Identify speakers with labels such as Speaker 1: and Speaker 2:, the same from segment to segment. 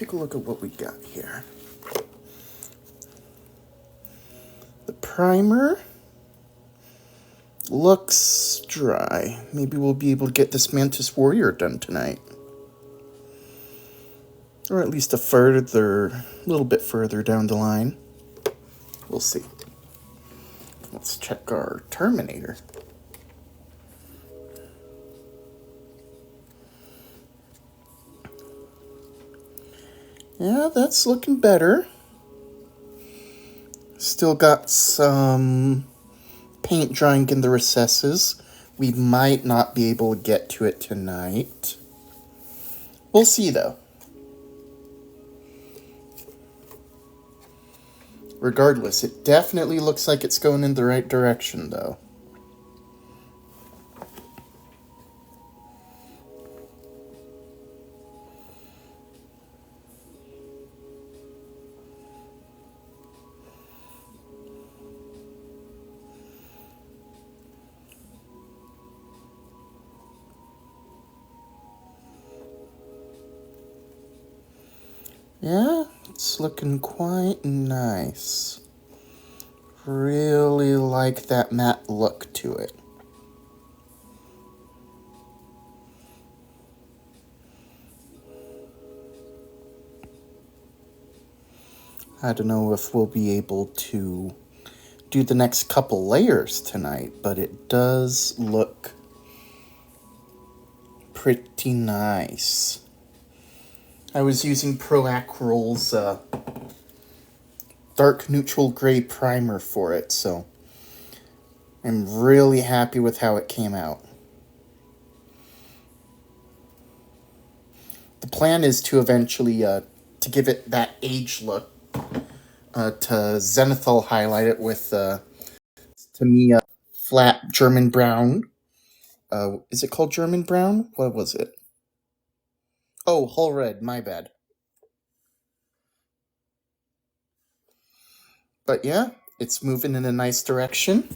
Speaker 1: take a look at what we got here. The primer looks dry. Maybe we'll be able to get this Mantis Warrior done tonight. Or at least a little bit further down the line. We'll see. Let's check our Terminator. Yeah, that's looking better. Still got some paint drying in the recesses. We might not be able to get to it tonight. We'll see, though. Regardless, it definitely looks like it's going in the right direction, though. Yeah, it's looking quite nice. Really like that matte look to it. I don't know if we'll be able to do the next couple layers tonight, but it does look pretty nice. I was using Proacryl's dark neutral gray primer for it, so I'm really happy with how it came out. The plan is to eventually to give it that age look, to zenithal highlight it with to me flat German brown. Is it called German brown? What was it? Oh, whole red, my bad. But yeah, it's moving in a nice direction.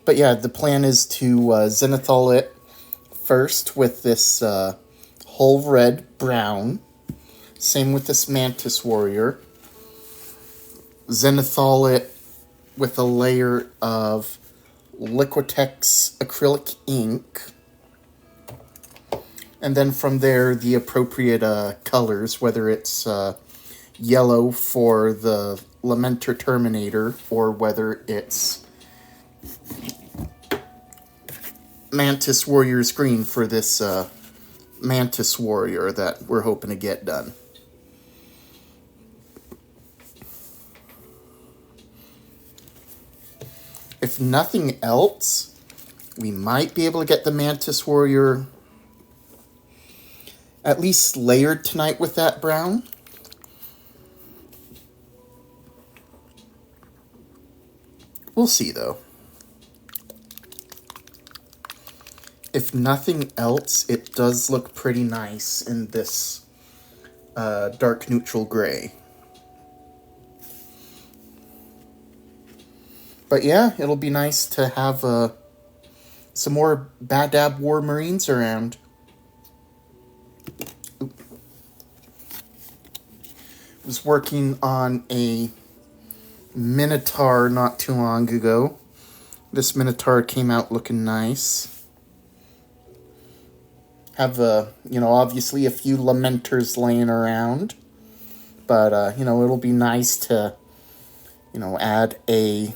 Speaker 1: But yeah, the plan is to zenithal it first with this whole red brown. Same with this Mantis Warrior. Zenithal it with a layer of Liquitex acrylic ink. And then from there, the appropriate colors, whether it's yellow for the Lamenter Terminator, or whether it's Mantis Warrior's green for this Mantis Warrior that we're hoping to get done. If nothing else, we might be able to get the Mantis Warrior at least layered tonight with that brown. We'll see, though. If nothing else, it does look pretty nice in this dark neutral gray. But yeah, it'll be nice to have some more Badab War Marines around. Was working on a Minotaur not too long ago. This Minotaur came out looking nice. Have obviously a few Lamenters laying around, but it'll be nice to add a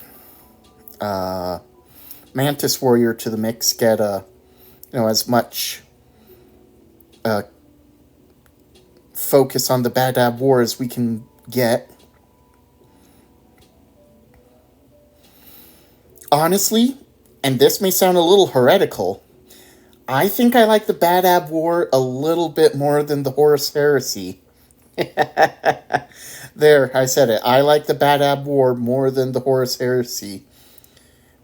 Speaker 1: Mantis Warrior to the mix. Get as much focus on the Badab War as we can get. Honestly, and this may sound a little heretical, I think I like the Badab War a little bit more than the Horus Heresy. There, I said it. I like the Badab War more than the Horus Heresy,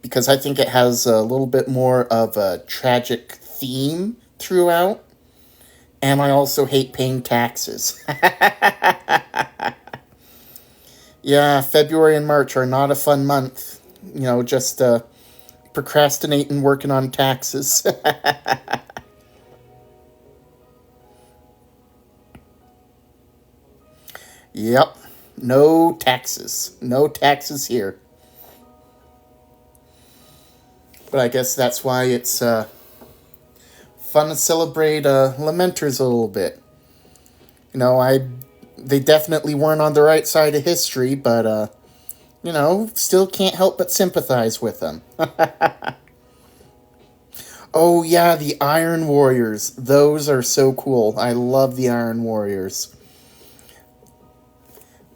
Speaker 1: because I think it has a little bit more of a tragic theme throughout. And I also hate paying taxes. Yeah, February and March are not a fun month. Just procrastinating working on taxes. Yep. No taxes. No taxes here. But I guess that's why it's fun to celebrate Lamenters a little bit. You know, they definitely weren't on the right side of history, but you know, still can't help but sympathize with them. Oh yeah, the Iron Warriors. Those are so cool. I love the Iron Warriors.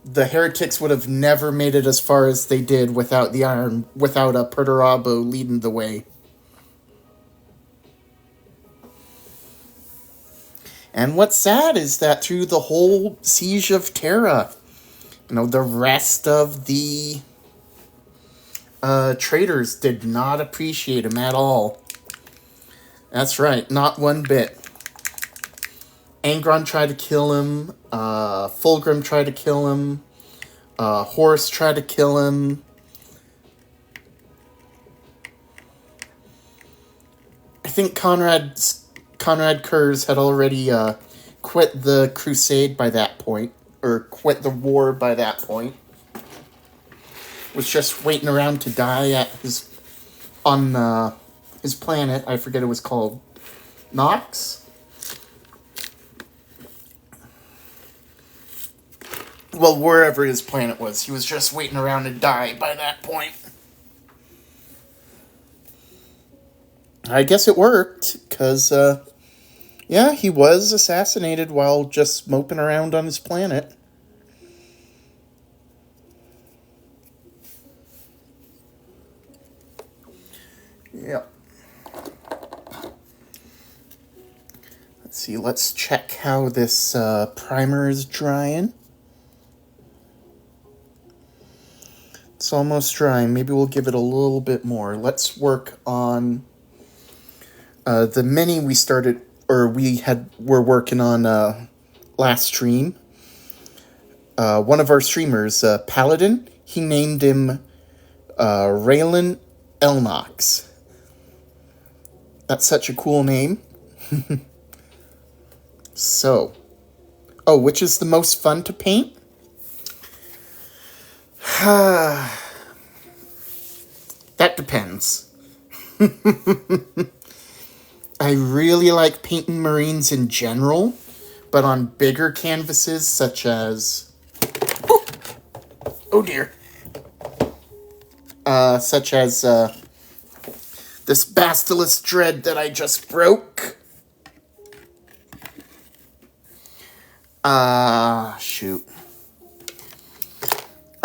Speaker 1: The heretics would have never made it as far as they did without a Perturabo leading the way. And what's sad is that through the whole Siege of Terra, you know, the rest of the traders did not appreciate him at all. That's right, not one bit. Angron tried to kill him, Fulgrim tried to kill him, Horus tried to kill him. I think Conrad Kurz had already quit the crusade by that point, or quit the war by that point. Was just waiting around to die at on his planet. I forget it was called Nox. Well, wherever his planet was, he was just waiting around to die by that point. I guess it worked, because, yeah, he was assassinated while just moping around on his planet. Yep. Let's see, let's check how this primer is drying. It's almost dry. Maybe we'll give it a little bit more. Let's work on the mini we started, or we're working on last stream. One of our streamers, Paladin, he named him Raylan Elnox. That's such a cool name. So, which is the most fun to paint? That depends. I really like painting Marines in general, but on bigger canvases such as... Oh dear. Such as this Basilisk Dread that I just broke. Shoot.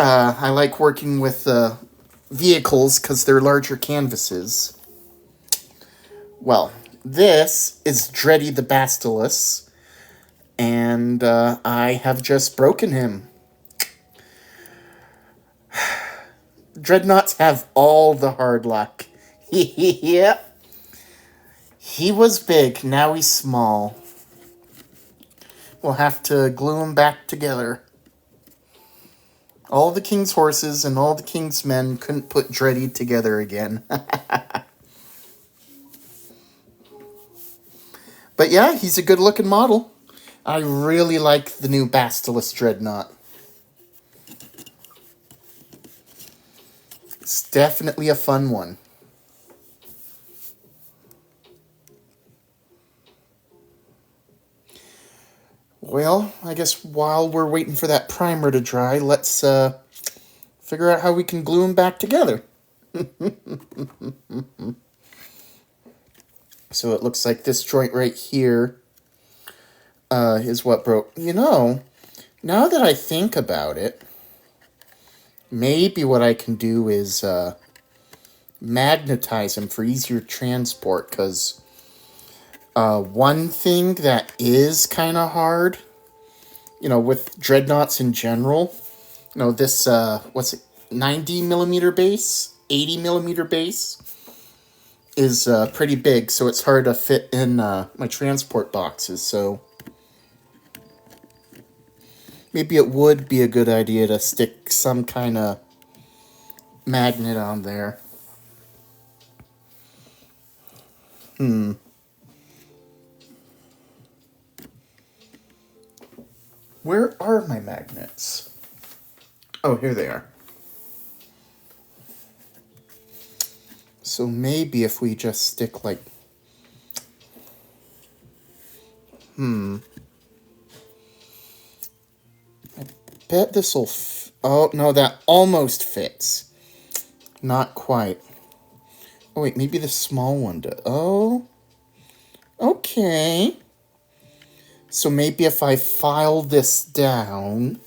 Speaker 1: I like working with vehicles because they're larger canvases. Well, this is Dreddy the Basilisk, and I have just broken him. Dreadnoughts have all the hard luck. Yeah. He was big, now he's small. We'll have to glue him back together. All the king's horses and all the king's men couldn't put Dreddy together again. But yeah, he's a good-looking model. I really like the new Basilisk Dreadnought. It's definitely a fun one. Well, I guess while we're waiting for that primer to dry, let's figure out how we can glue them back together. So it looks like this joint right here is what broke. You know, now that I think about it, maybe what I can do is magnetize them for easier transport, because one thing that is kind of hard, you know, with dreadnoughts in general, you know, this, 90 millimeter base, 80 millimeter base is pretty big, so it's hard to fit in my transport boxes, so maybe it would be a good idea to stick some kind of magnet on there. Where are my magnets? Oh, here they are. So maybe if we just stick like... I bet this'll... Oh, no, that almost fits. Not quite. Oh, wait, maybe the small one does. Oh. Okay. So maybe if I file this down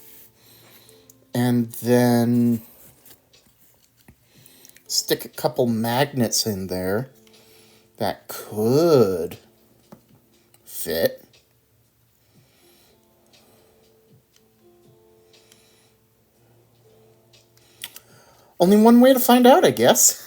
Speaker 1: and then stick a couple magnets in there, that could fit. Only one way to find out, I guess.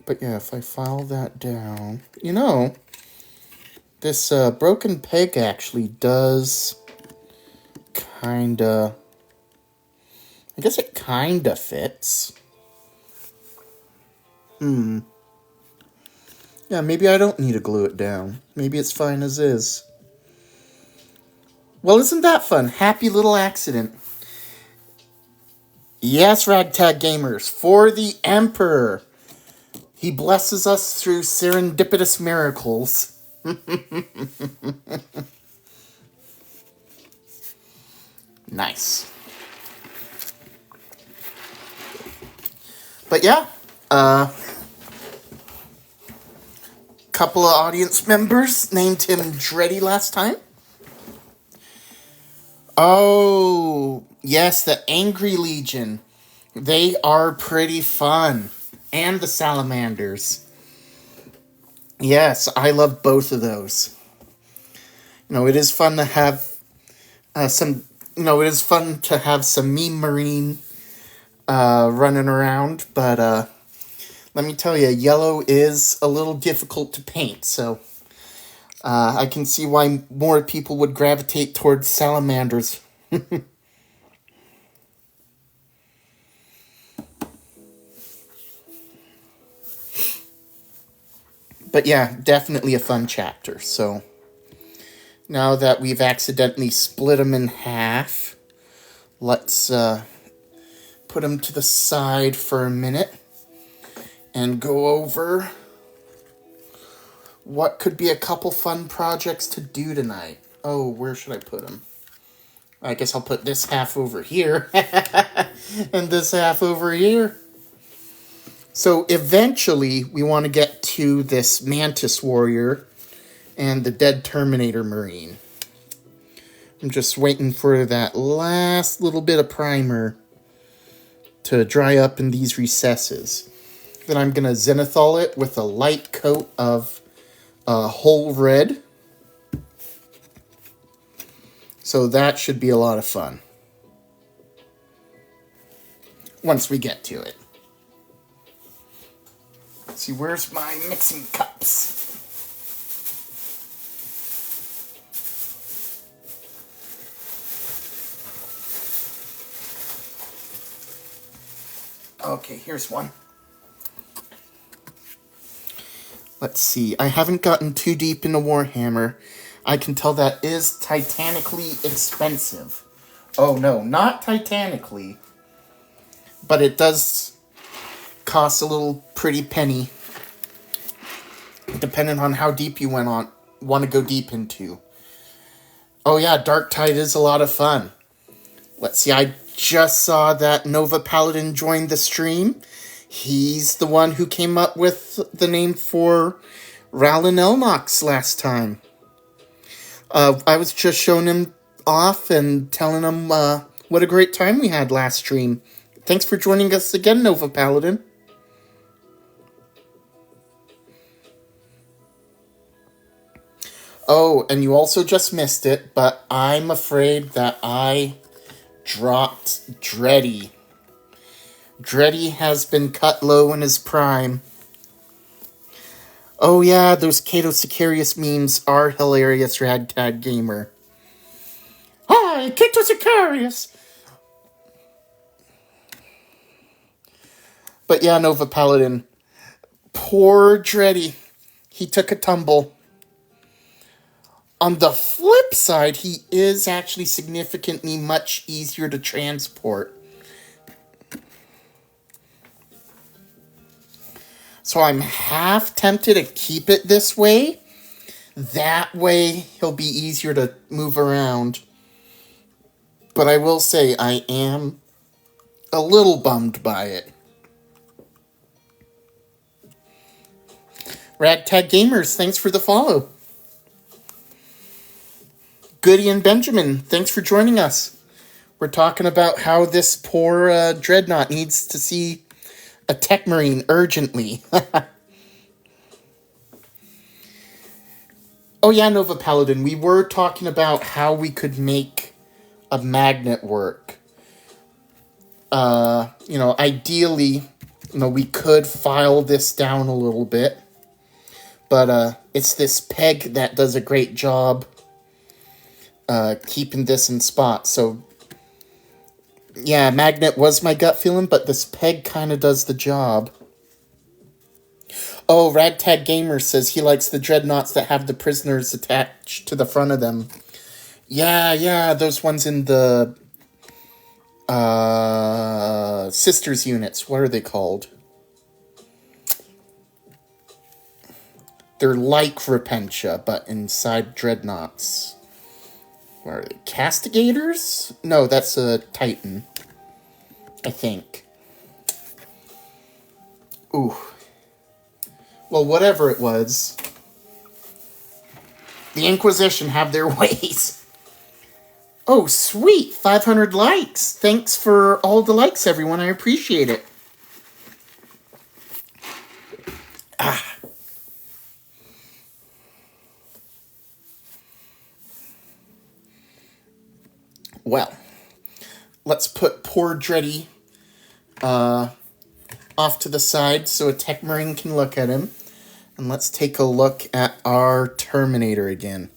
Speaker 1: But yeah, if I file that down... You know, this broken peg actually does kinda... I guess it kinda fits. Yeah, maybe I don't need to glue it down. Maybe it's fine as is. Well, isn't that fun? Happy little accident. Yes, Ragtag Gamers, for the Emperor. He blesses us through serendipitous miracles. Nice. But yeah, couple of audience members named him Dreddy last time. Oh, yes, the Angry Legion. They are pretty fun. And the Salamanders. Yes, I love both of those. You know, it is fun to have some... You know, it is fun to have some meme marine running around, but let me tell you, yellow is a little difficult to paint, so I can see why more people would gravitate towards salamanders. But yeah, definitely a fun chapter. So now that we've accidentally split them in half, let's put them to the side for a minute and go over what could be a couple fun projects to do tonight. Oh, where should I put them? I guess I'll put this half over here and this half over here. So eventually we want to get to this Mantis Warrior and the dead Terminator Marine. I'm just waiting for that last little bit of primer to dry up in these recesses. Then I'm going to zenithal it with a light coat of whole red. So that should be a lot of fun once we get to it. Let's see, where's my mixing cups? Okay, here's one. Let's see, I haven't gotten too deep into Warhammer. I can tell that is titanically expensive. Oh no, not titanically. But it does cost a little pretty penny. Depending on how deep you want to go deep into. Oh yeah, Dark Tide is a lot of fun. Let's see, I just saw that Nova Paladin joined the stream. He's the one who came up with the name for Rowland Elnox last time. I was just showing him off and telling him what a great time we had last stream. Thanks for joining us again, Nova Paladin. Oh, and you also just missed it, but I'm afraid that I dropped Dreddy. Dreddy has been cut low in his prime. Oh yeah, those Cato Sicarius memes are hilarious, Ragtag Gamer. Hi, Cato Sicarius! But yeah, Nova Paladin. Poor Dreddy. He took a tumble. On the flip side, he is actually significantly much easier to transport. So I'm half tempted to keep it this way. That way, he'll be easier to move around. But I will say, I am a little bummed by it. Ragtag Gamers, thanks for the follow. Goody and Benjamin, thanks for joining us. We're talking about how this poor Dreadnought needs to see a Tech Marine urgently. Oh yeah, Nova Paladin, we were talking about how we could make a magnet work. Ideally, we could file this down a little bit. But it's this peg that does a great job keeping this in spot. So, yeah, magnet was my gut feeling, but this peg kind of does the job. Oh, Ragtag Gamer says he likes the dreadnoughts that have the prisoners attached to the front of them. Yeah, those ones in the sisters units. What are they called? They're like Repentia, but inside dreadnoughts. What are they? Castigators? No, that's a Titan. I think. Ooh. Well, whatever it was, the Inquisition have their ways. Oh, sweet! 500 likes! Thanks for all the likes, everyone. I appreciate it. Well, let's put poor Dreddy off to the side so a Tech Marine can look at him. And let's take a look at our Terminator again.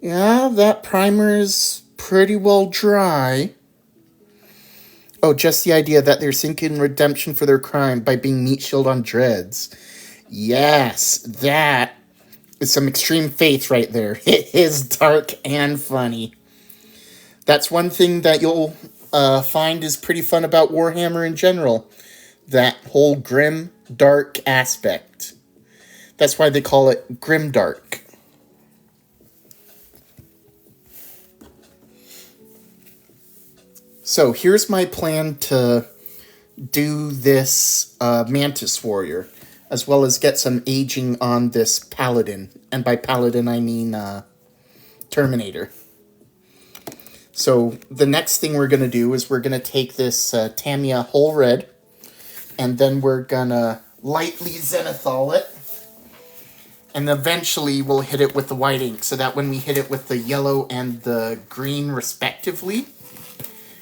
Speaker 1: Yeah, that primer is pretty well dry. Oh, just the idea that they're seeking redemption for their crime by being meat shield on dreads. Yes, that is some extreme faith right there. It is dark and funny. That's one thing that you'll find is pretty fun about Warhammer in general. That whole grim, dark aspect. That's why they call it grimdark. So here's my plan to do this Mantis Warrior, as well as get some aging on this Paladin. And by Paladin, I mean Terminator. So the next thing we're going to do is we're going to take this Tamiya whole red, and then we're going to lightly zenithal it, and eventually we'll hit it with the white ink, so that when we hit it with the yellow and the green respectively,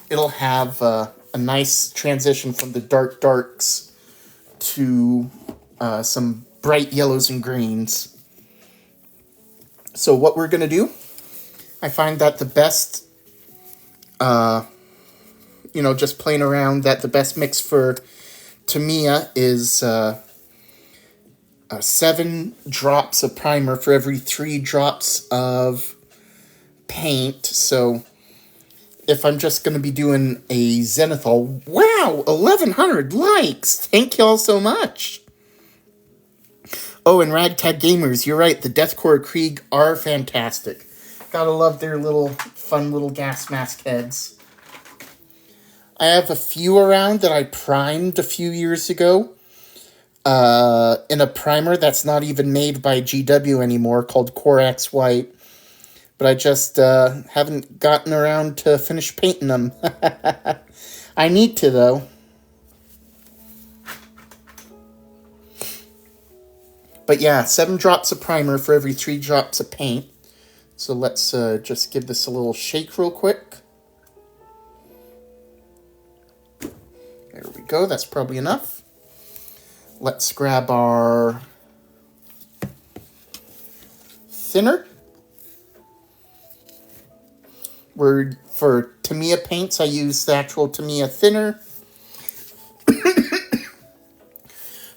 Speaker 1: it'll have a nice transition from the dark darks to some bright yellows and greens. So what we're going to do, I find that the best, just playing around, that the best mix for Tamiya is 7 drops of primer for every 3 drops of paint. So if I'm just going to be doing a zenithal, wow, 1,100 likes! Thank y'all so much! Oh, and Ragtag Gamers, you're right, the Deathcore Krieg are fantastic. Gotta love their fun little gas mask heads. I have a few around that I primed a few years ago in a primer that's not even made by GW anymore, called Corax White. But I just haven't gotten around to finish painting them. I need to, though. But yeah, 7 drops of primer for every 3 drops of paint. So let's just give this a little shake real quick. There we go, that's probably enough. Let's grab our thinner. For Tamiya paints, I use the actual Tamiya thinner.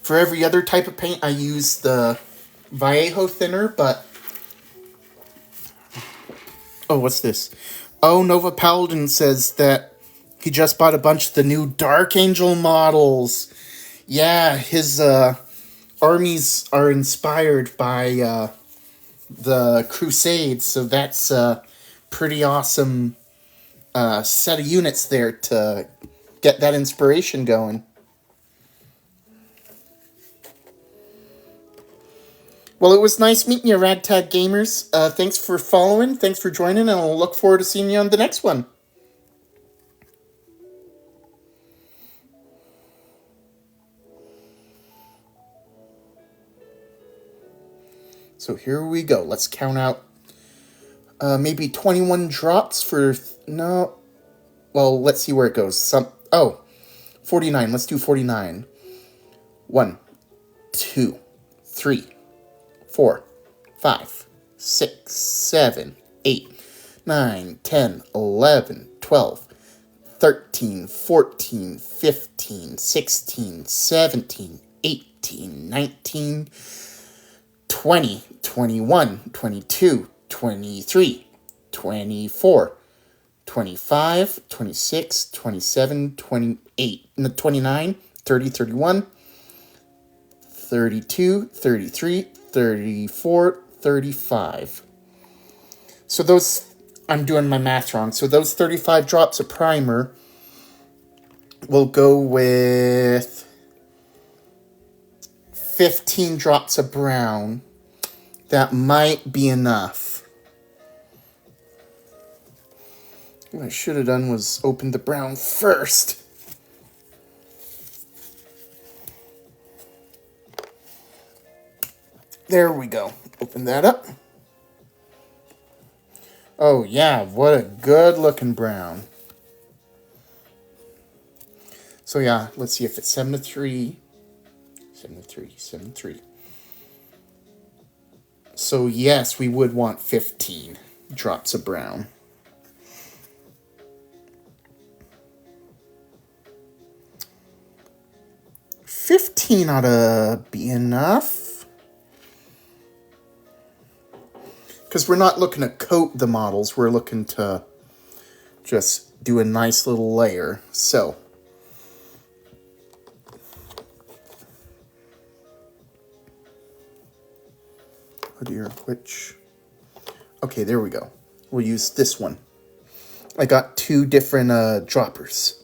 Speaker 1: For every other type of paint, I use the Vallejo thinner, but... Oh, what's this? Oh, Nova Paladin says that he just bought a bunch of the new Dark Angel models. Yeah, his armies are inspired by the Crusades, so that's a pretty awesome set of units there to get that inspiration going. Well, it was nice meeting you, Ragtag Gamers. Thanks for following, thanks for joining, and I'll look forward to seeing you on the next one. So here we go. Let's count out maybe 21 drops for... No. Well, let's see where it goes. 49. Let's do 49. 1, 2, 3, 4, 5, 6, 7, 8, 9, 10, 11, 12, 13, 14, 15, 16, 17, 18, 19, 20, 21, 22, 23, 24, 25, 26, 27, 28, 29, 30, 31, 32, 33, 34, 35. So those, I'm doing my math wrong. So those 35 drops of primer will go with 15 drops of brown. That might be enough. What I should have done was open the brown first. There we go. Open that up. Oh yeah, what a good looking brown. So yeah, let's see if it's 7 to 3. 7 to 3, 7 to 3. So yes, we would want 15 drops of brown. $15 ought to be enough. Because we're not looking to coat the models, we're looking to just do a nice little layer. So, oh dear, which? Okay, there we go. We'll use this one. I got two different droppers.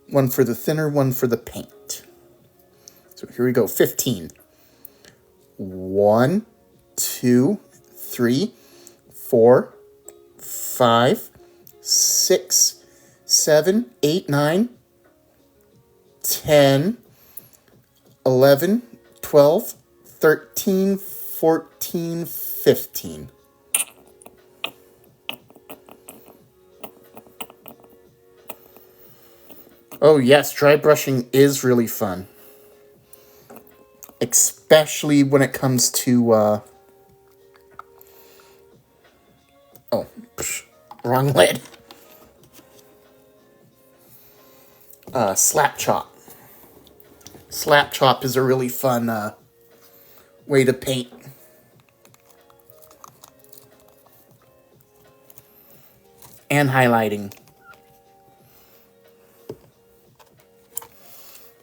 Speaker 1: One for the thinner, one for the paint. So here we go, 15. 1, 2, 3, 4, 5, 6, 7, 8, 9, 10, 11, 12, 13, 14, 15. Oh yes, dry brushing is really fun. Especially when it comes to, wrong lid. Slap chop. Slap chop is a really fun way to paint. And highlighting.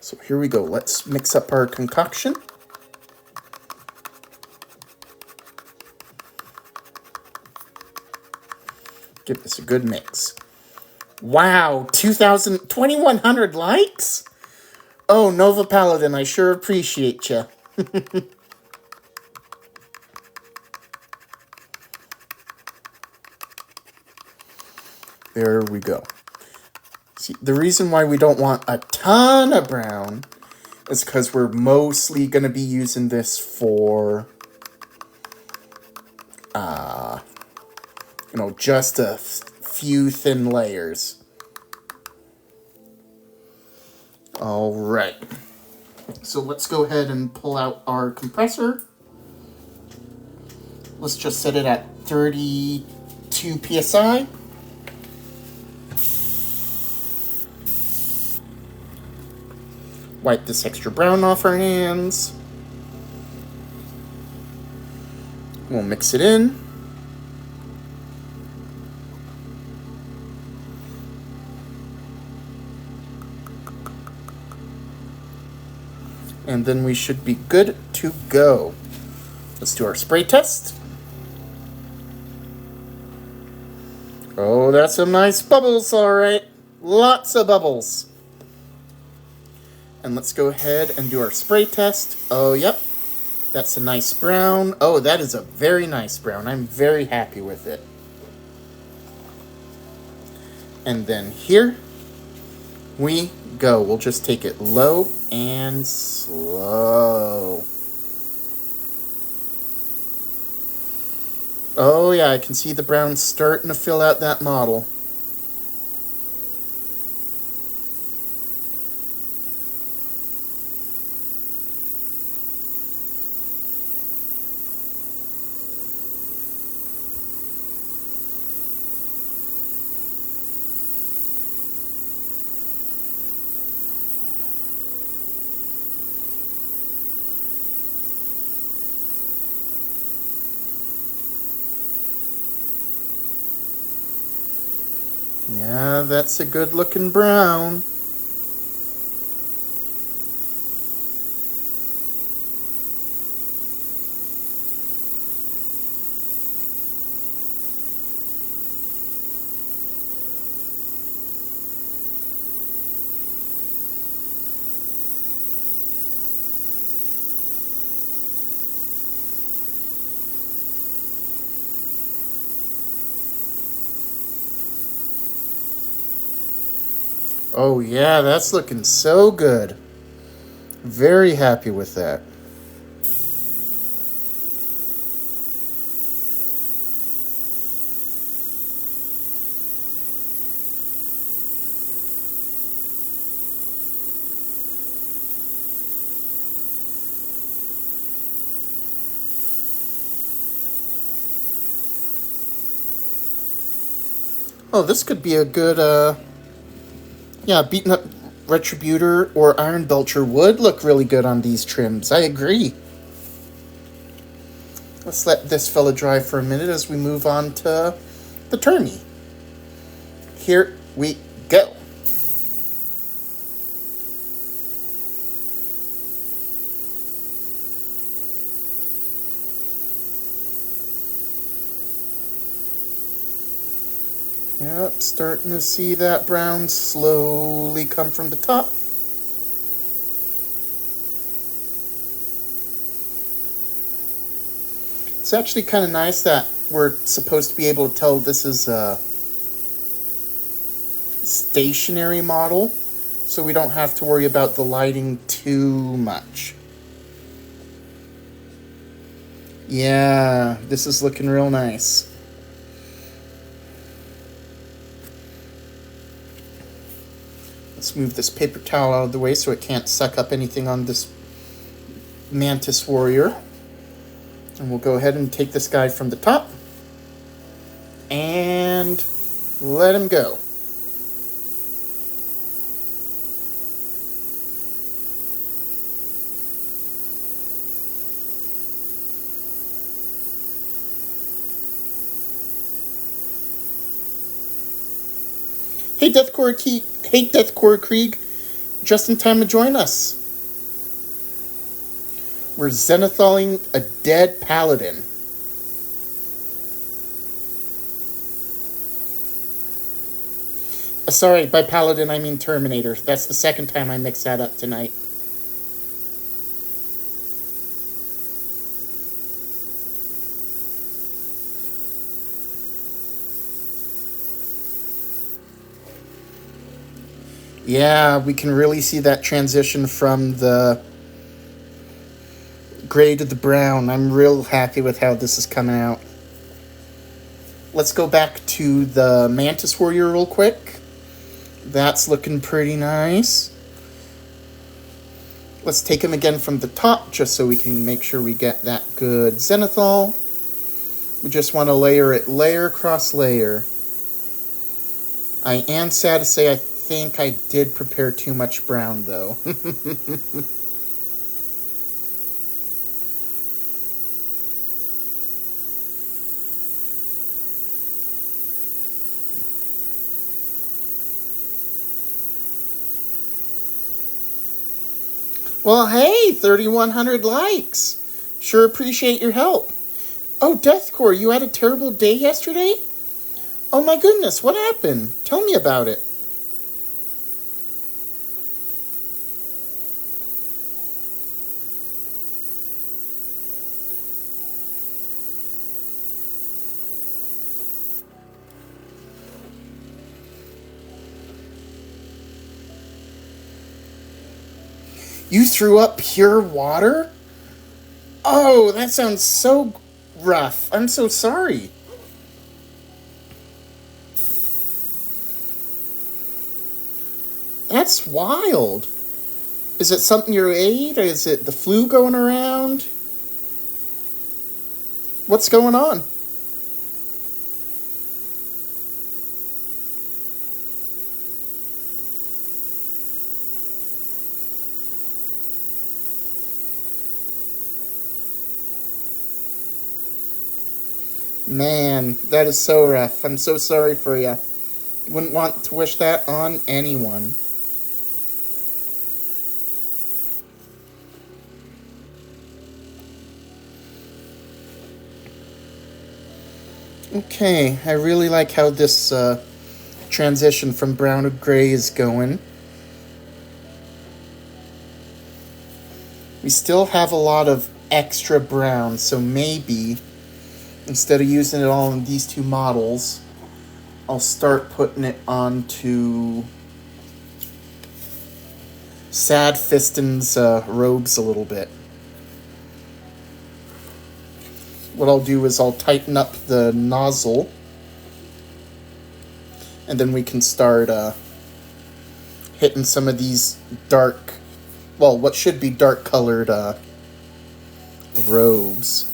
Speaker 1: So here we go. Let's mix up our concoction. Give this a good mix. Wow, 2,100 likes? Oh, Nova Paladin, I sure appreciate you. There we go. See, the reason why we don't want a ton of brown is because we're mostly going to be using this for, just a few thin layers. All right. So let's go ahead and pull out our compressor. Let's just set it at 32 psi. wipe this extra brown off our hands. We'll mix it in. And then we should be good to go. Let's do our spray test. Oh, that's some nice bubbles, all right. Lots of bubbles. And let's go ahead and do our spray test. Oh, yep. That's a nice brown. Oh, that is a very nice brown. I'm very happy with it. And then here we go. We'll just take it low and slow. Oh yeah, I can see the brown starting to fill out that model. Yeah, that's a good looking brown. Oh yeah, that's looking so good. Very happy with that. Oh, this could be a good, yeah, beaten up Retributor or Iron Belcher would look really good on these trims. I agree. Let's let this fella dry for a minute as we move on to the tourney. Here we go. Yep, starting to see that brown slowly come from the top. It's actually kind of nice that we're supposed to be able to tell this is a stationary model, so we don't have to worry about the lighting too much. Yeah, this is looking real nice. Let's move this paper towel out of the way so it can't suck up anything on this Mantis Warrior. And we'll go ahead and take this guy from the top and let him go. Hey, Deathcore Krieg, just in time to join us. We're zenithaling a dead paladin. Sorry, by paladin I mean Terminator. That's the second time I mixed that up tonight. Yeah, we can really see that transition from the gray to the brown. I'm real happy with how this is coming out. Let's go back to the Mantis Warrior real quick. That's looking pretty nice. Let's take him again from the top just so we can make sure we get that good zenithal. We just want to layer it layer across layer. I am sad to say I think I did prepare too much brown, though. Well, hey, 3,100 likes. Sure appreciate your help. Oh, Deathcore, you had a terrible day yesterday? Oh my goodness, what happened? Tell me about it. You threw up pure water? Oh, that sounds so rough. I'm so sorry. That's wild. Is it something you ate? Or is it the flu going around? What's going on? Man, that is so rough. I'm so sorry for you. Wouldn't want to wish that on anyone. Okay, I really like how this transition from brown to gray is going. We still have a lot of extra brown, so maybe instead of using it all in these two models, I'll start putting it onto Sad Fiston's robes a little bit. What I'll do is I'll tighten up the nozzle, and then we can start hitting some of these dark, well, what should be dark colored robes.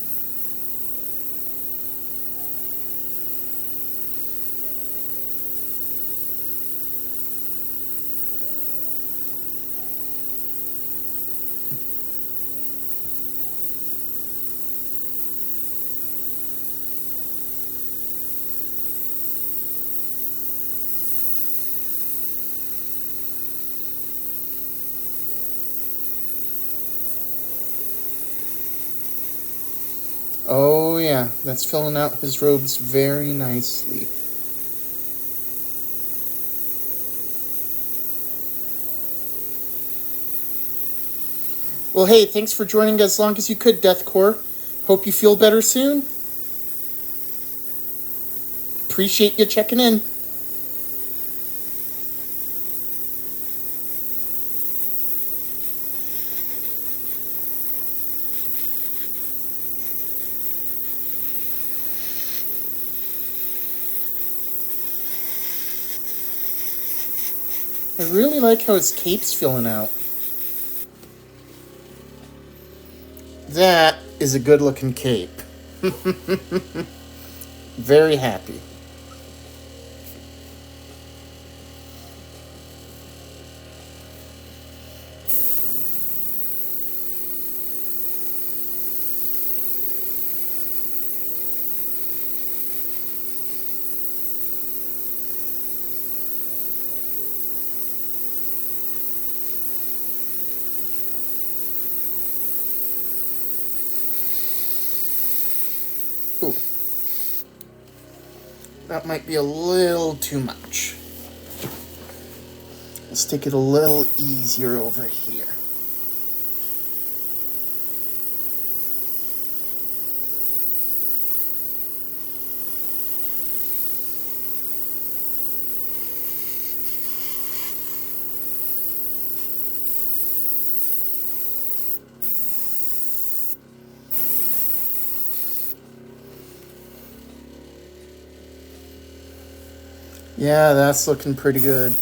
Speaker 1: Oh yeah, that's filling out his robes very nicely. Well, hey, thanks for joining as long as you could, Deathcore. Hope you feel better soon. Appreciate you checking in. I really like how his cape's filling out. That is a good looking cape. Very happy. Ooh. That might be a little too much. Let's take it a little easier over here. Yeah, that's looking pretty good.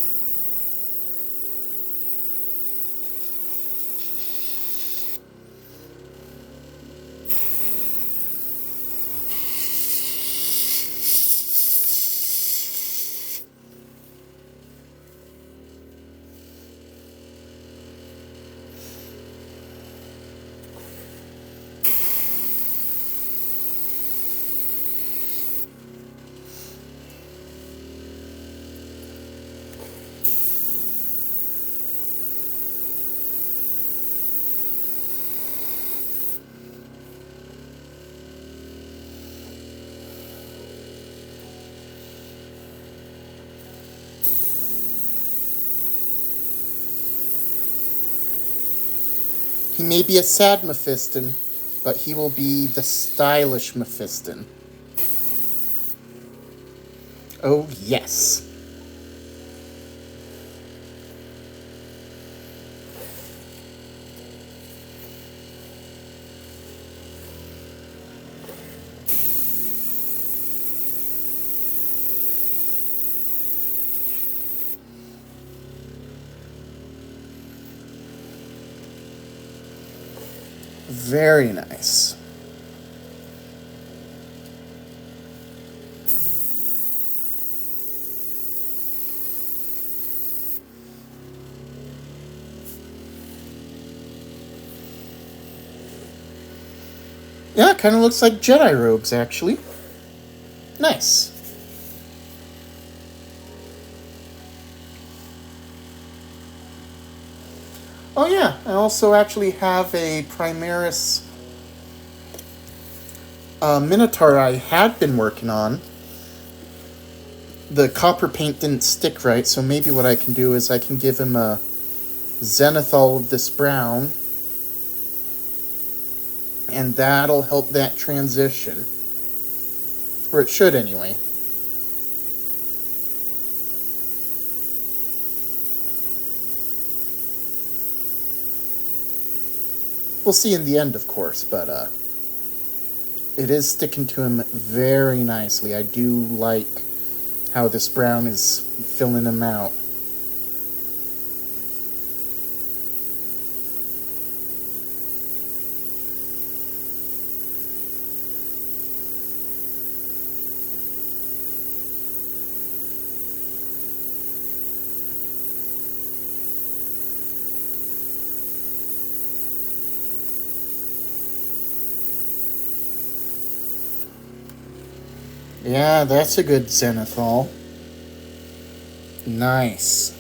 Speaker 1: may be a sad Mephiston, but he will be the stylish Mephiston. Oh, yes. Very nice. Yeah, it kind of looks like Jedi robes, actually. Nice. Oh yeah, I also actually have a Primaris Minotaur I had been working on. The copper paint didn't stick right, so maybe what I can do is I can give him a zenithal of this brown, and that'll help that transition. Or it should, anyway. We'll see in the end, of course, but it is sticking to him very nicely. I do like how this brown is filling him out. Yeah, that's a good zenithal. Nice.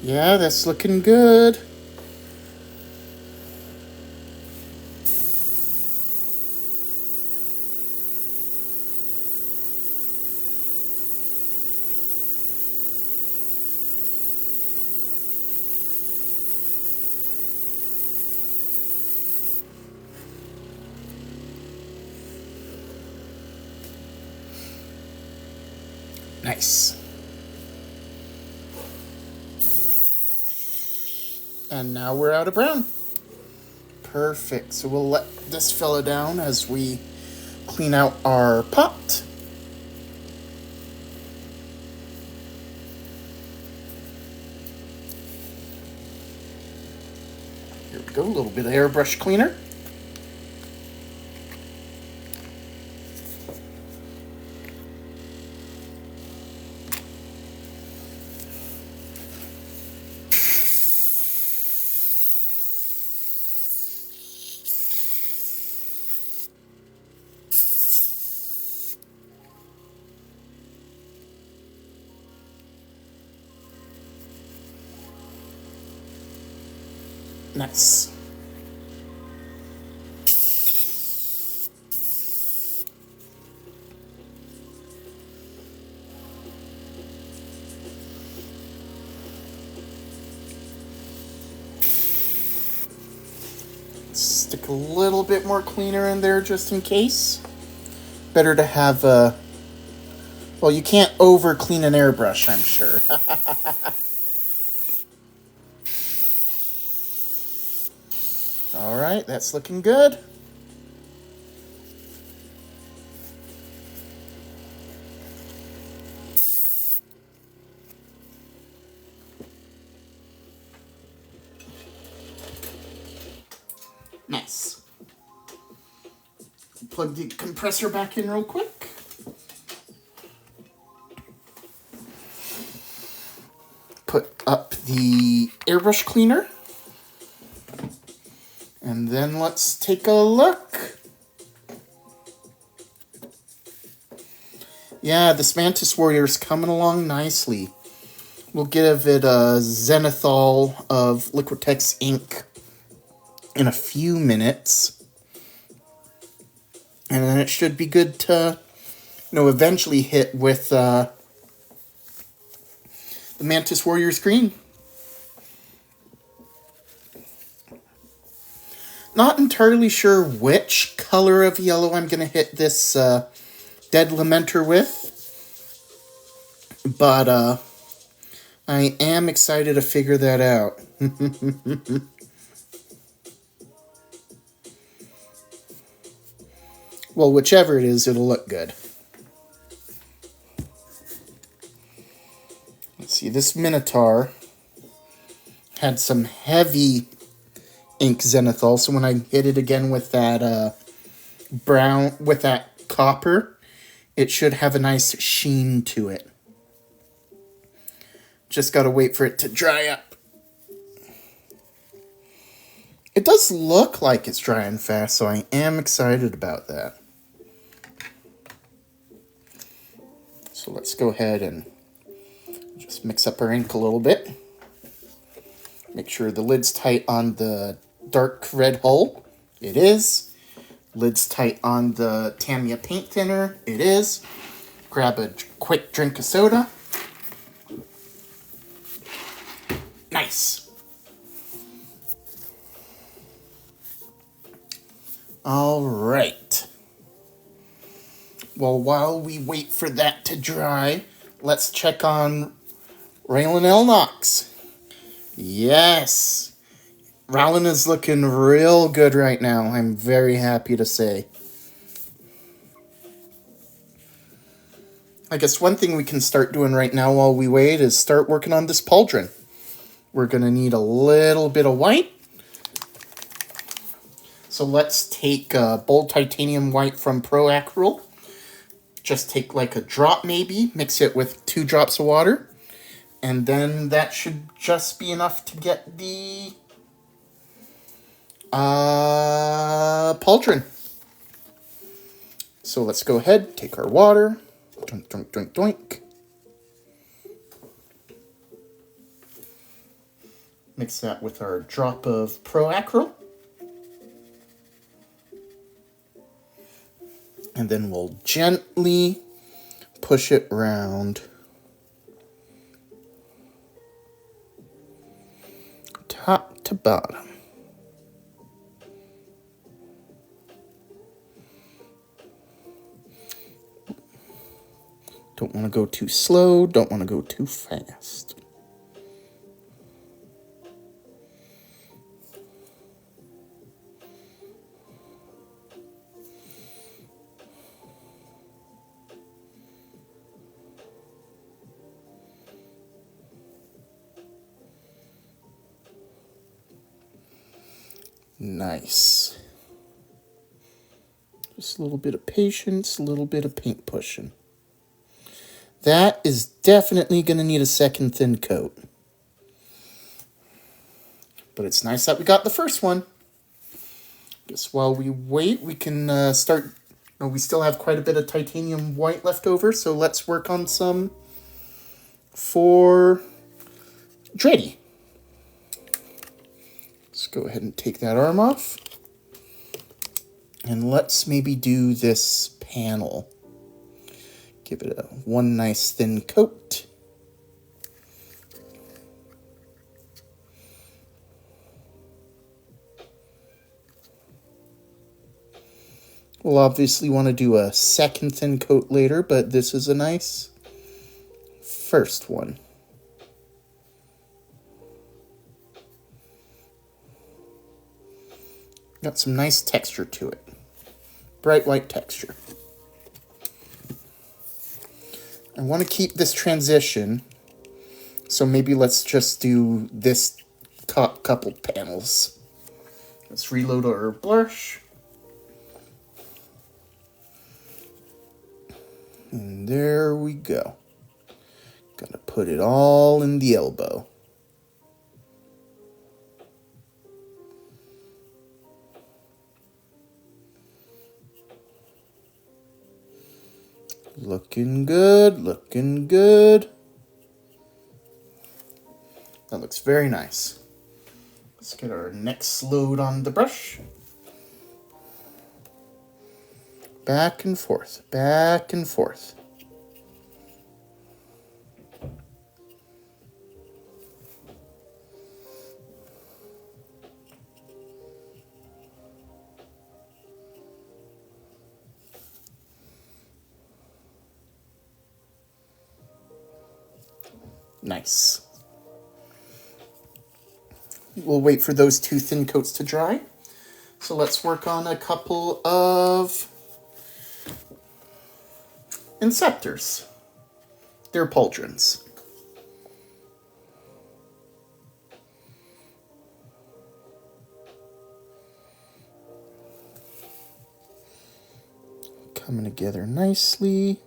Speaker 1: Yeah, that's looking good. Nice. And now we're out of brown. Perfect. So we'll let this fella down as we clean out our pot. Here we go, a little bit of airbrush cleaner. Nice. Stick a little bit more cleaner in there just in case. Better to have Well, you can't over clean an airbrush, I'm sure. All right, that's looking good. Nice. Plug the compressor back in real quick. Put up the airbrush cleaner. And then let's take a look. Yeah, this Mantis Warrior is coming along nicely. We'll give it a zenithal of Liquitex ink in a few minutes. And then it should be good to, eventually hit with the Mantis Warrior's green. Not entirely sure which color of yellow I'm going to hit this Dead Lamenter with. But I am excited to figure that out. Well, whichever it is, it'll look good. Let's see, this Minotaur had some heavy ink zenithal, so when I hit it again with that brown, with that copper, it should have a nice sheen to it. Just gotta wait for it to dry up. It does look like it's drying fast, so I am excited about that. So let's go ahead and just mix up our ink a little bit. Make sure the lid's tight on the dark red hull. It is. Lid's tight on the Tamiya paint thinner. It is. Grab a quick drink of soda. Nice. All right. Well, while we wait for that to dry, let's check on Raylan L. Knox. Yes. Rowland is looking real good right now. I'm very happy to say. I guess one thing we can start doing right now while we wait is start working on this pauldron. We're going to need a little bit of white. So let's take bold titanium white from Pro Acryl. Just take like a drop maybe, mix it with 2 drops of water. And then that should just be enough to get the pauldron. So let's go ahead, take our water. Doink, doink, doink, doink. Mix that with our drop of Pro Acryl. And then we'll gently push it around top to bottom. Don't want to go too slow, don't want to go too fast. Nice. Just a little bit of patience, a little bit of paint pushing. That is definitely going to need a second thin coat. But it's nice that we got the first one. Guess while we wait, we can start... Oh, we still have quite a bit of titanium white left over, so let's work on some for Dreddy. Let's go ahead and take that arm off. And let's maybe do this panel. Give it one nice thin coat. We'll obviously want to do a second thin coat later, but this is a nice first one. Got some nice texture to it. Bright white texture. I want to keep this transition, so maybe let's just do this couple panels. Let's reload our brush. And there we go. Gonna put it all in the elbow. Looking good, looking good. That looks very nice. Let's get our next load on the brush. Back and forth, back and forth. Nice. We'll wait for those two thin coats to dry. So let's work on a couple of inceptors. They're pauldrons. Coming together nicely.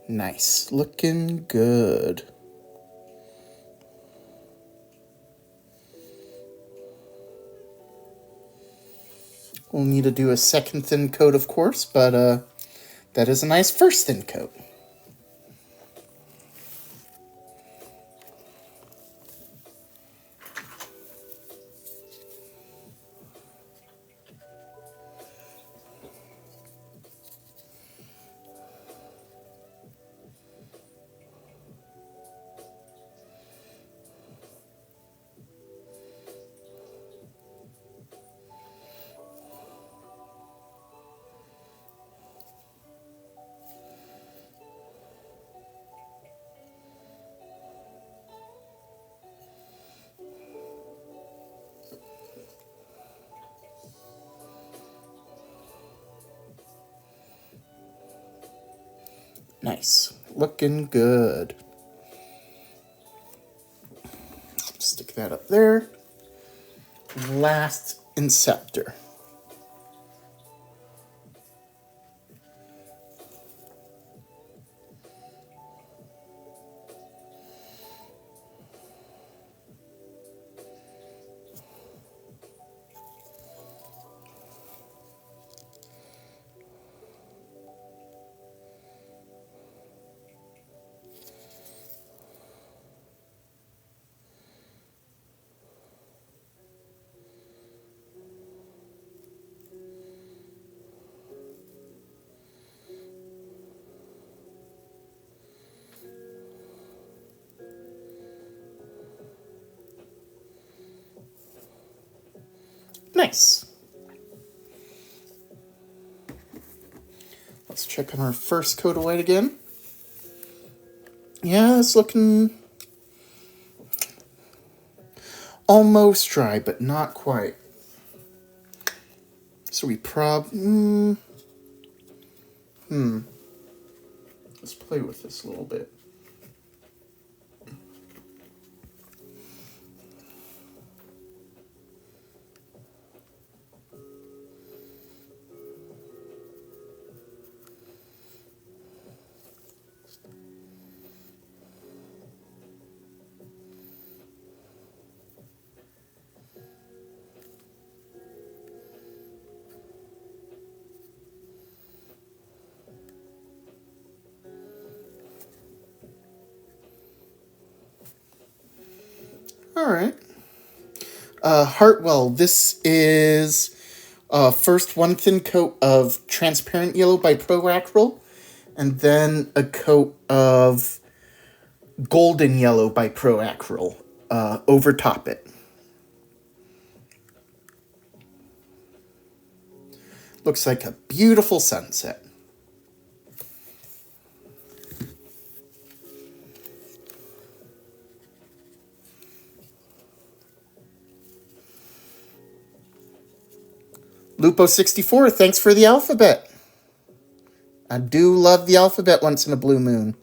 Speaker 1: Nice, looking good. We'll need to do a second thin coat, of course, but that is a nice first thin coat. Nice, looking good. Stick that up there. Last inceptor. Nice. Let's check on our first coat of white again. Yeah, it's looking almost dry, but not quite. So we let's play with this a little bit. right. Hartwell, this is first one thin coat of transparent yellow by Proacryl, and then a coat of golden yellow by Proacryl over top it. Looks like a beautiful sunset. Lupo64, thanks for the alphabet. I do love the alphabet once in a blue moon.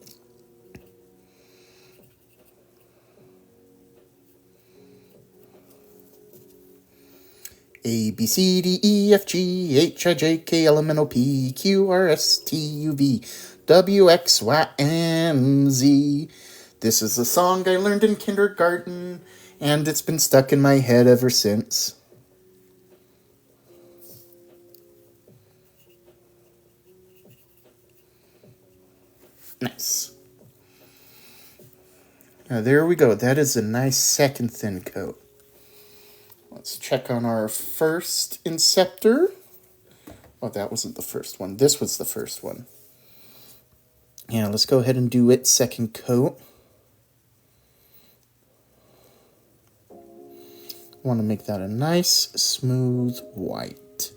Speaker 1: A, B, C, D, E, F, G, H, I, J, K, L, M, N, O, P, Q, R, S, T, U, V, W, X, Y, and Z. This is a song I learned in kindergarten, and it's been stuck in my head ever since. Nice. Now there we go. That is a nice second thin coat. Let's check on our first Inceptor. Oh, that wasn't the first one. This was the first one. Yeah, let's go ahead and do its second coat. I want to make that a nice, smooth white.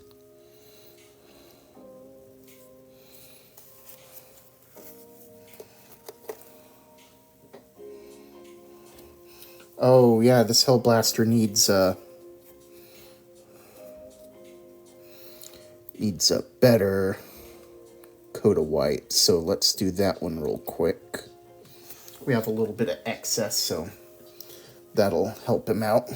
Speaker 1: Oh, yeah, this Hellblaster needs a better coat of white. So let's do that one real quick. We have a little bit of excess, so that'll help him out.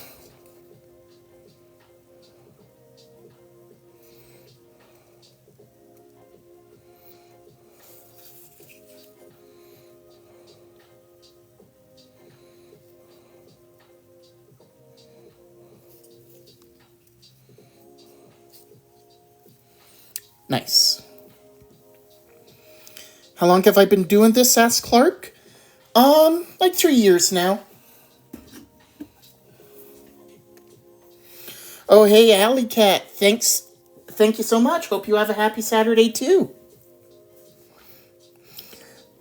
Speaker 1: Nice. How long have I been doing this, asked Clark? Like 3 years now. Oh, hey, Alley Cat. Thanks. Thank you so much. Hope you have a happy Saturday, too.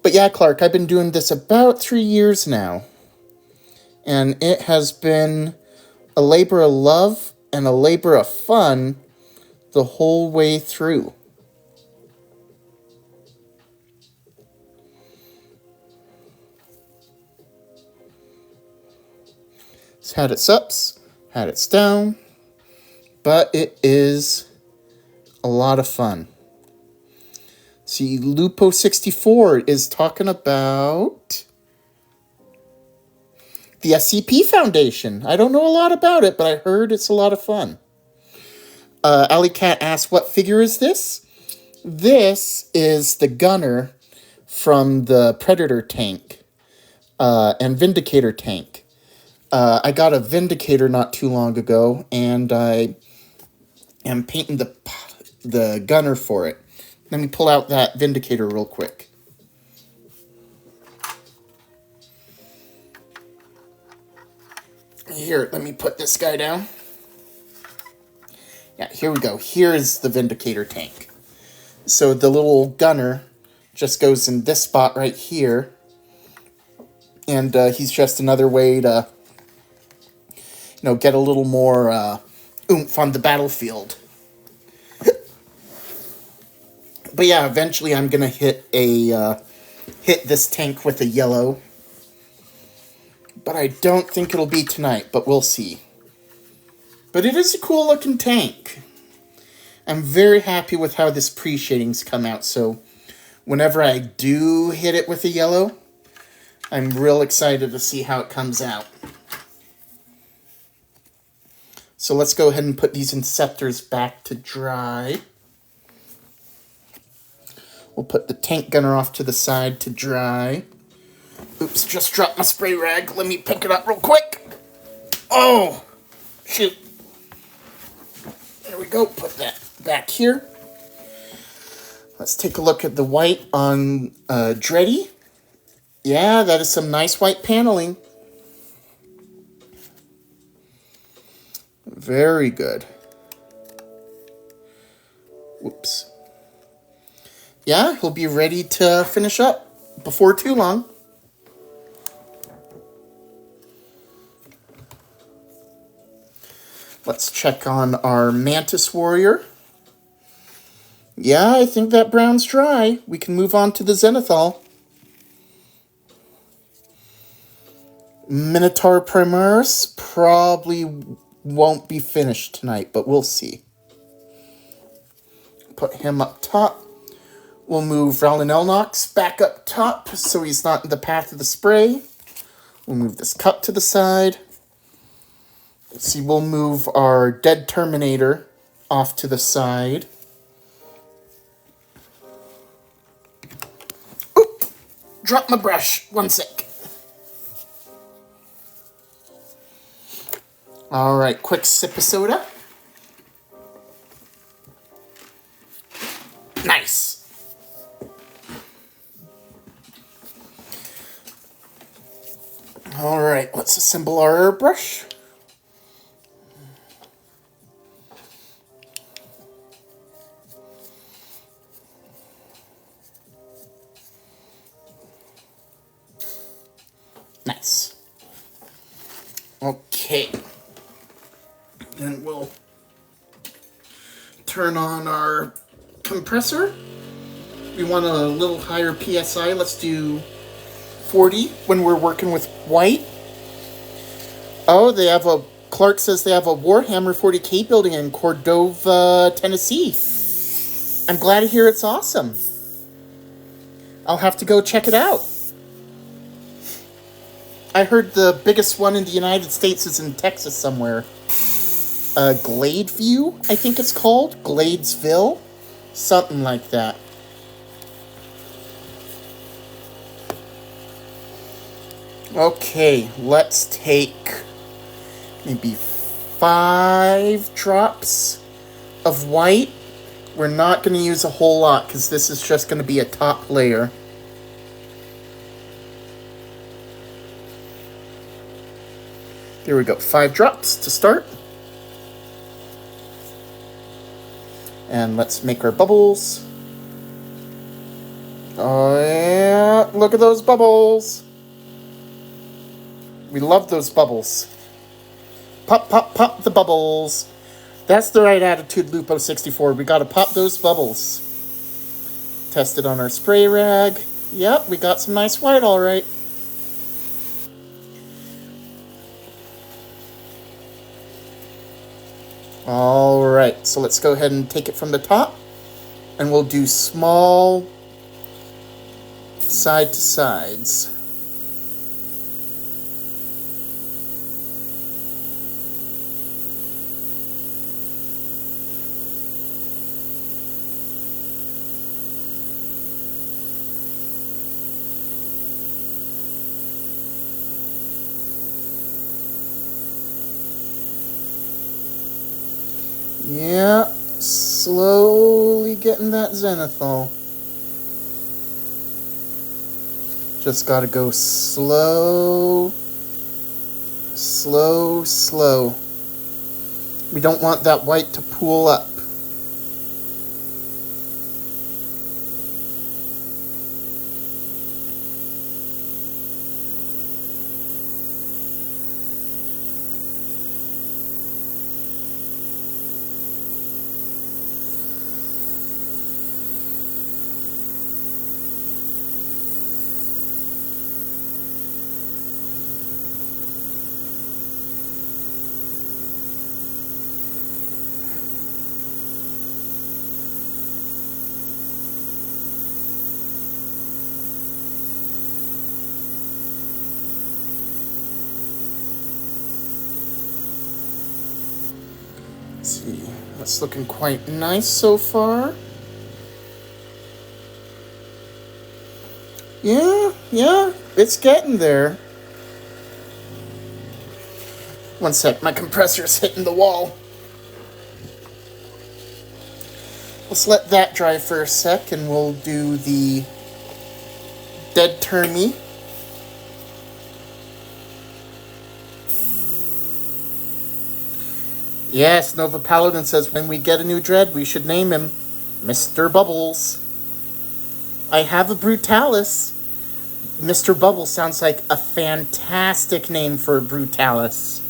Speaker 1: But yeah, Clark, I've been doing this about 3 years now. And it has been a labor of love and a labor of fun the whole way through. It's had its ups, had its down, but it is a lot of fun. See, Lupo64 is talking about the SCP Foundation. I don't know a lot about it, but I heard it's a lot of fun. Alley Cat asks, what figure is this? This is the gunner from the Predator tank and Vindicator tank. I got a Vindicator not too long ago, and I am painting the gunner for it. Let me pull out that Vindicator real quick. Here, let me put this guy down. Yeah, here we go. Here's the Vindicator tank. So the little gunner just goes in this spot right here. And he's just another way to, get a little more oomph on the battlefield. But yeah, eventually I'm gonna hit this tank with a yellow. But I don't think it'll be tonight, but we'll see. But it is a cool looking tank. I'm very happy with how this pre-shading's come out, so whenever I do hit it with a yellow, I'm real excited to see how it comes out. So let's go ahead and put these Inceptors back to dry. We'll put the tank gunner off to the side to dry. Oops, just dropped my spray rag. Let me pick it up real quick. Oh, shoot. There we go. Put that back here. Let's take a look at the white on Dreddy. Yeah, that is some nice white paneling. Very good. Whoops. Yeah, he'll be ready to finish up before too long. Let's check on our Mantis Warrior. Yeah, I think that brown's dry. We can move on to the Zenithal. Minotaur Primaris probably won't be finished tonight, but we'll see. Put him up top. We'll move Rowlin Elnox back up top so he's not in the path of the spray. We'll move this cup to the side. Let's see, we'll move our dead Terminator off to the side. Oop! Drop my brush. One sec. Alright, quick sip of soda. Nice. Alright, let's assemble our airbrush. Nice. Okay. Then we'll turn on our compressor. We want a little higher PSI. Let's do 40 when we're working with white. Oh, they have a... Clark says they have a Warhammer 40K building in Cordova, Tennessee. I'm glad to hear it's awesome. I'll have to go check it out. I heard the biggest one in the United States is in Texas somewhere. Gladeview, I think it's called. Gladesville. Something like that. Okay, let's take maybe 5 drops of white. We're not going to use a whole lot because this is just going to be a top layer. There we go, 5 drops to start. And let's make our bubbles. Oh yeah, look at those bubbles. We love those bubbles. Pop, pop, pop the bubbles. That's the right attitude, Lupo64. We gotta pop those bubbles. Test it on our spray rag. Yep, we got some nice white, alright. Alright, so let's go ahead and take it from the top. And we'll do small side to sides. Yeah, slowly getting that zenithal. Just gotta go slow, slow, slow. We don't want that white to pool up. Let's see, that's looking quite nice so far. Yeah, it's getting there. One sec, my compressor's hitting the wall. Let's let that dry for a sec and we'll do the dead termy. Yes, Nova Paladin says when we get a new dread, we should name him Mr. Bubbles. I have a Brutalis. Mr. Bubbles sounds like a fantastic name for a Brutalis.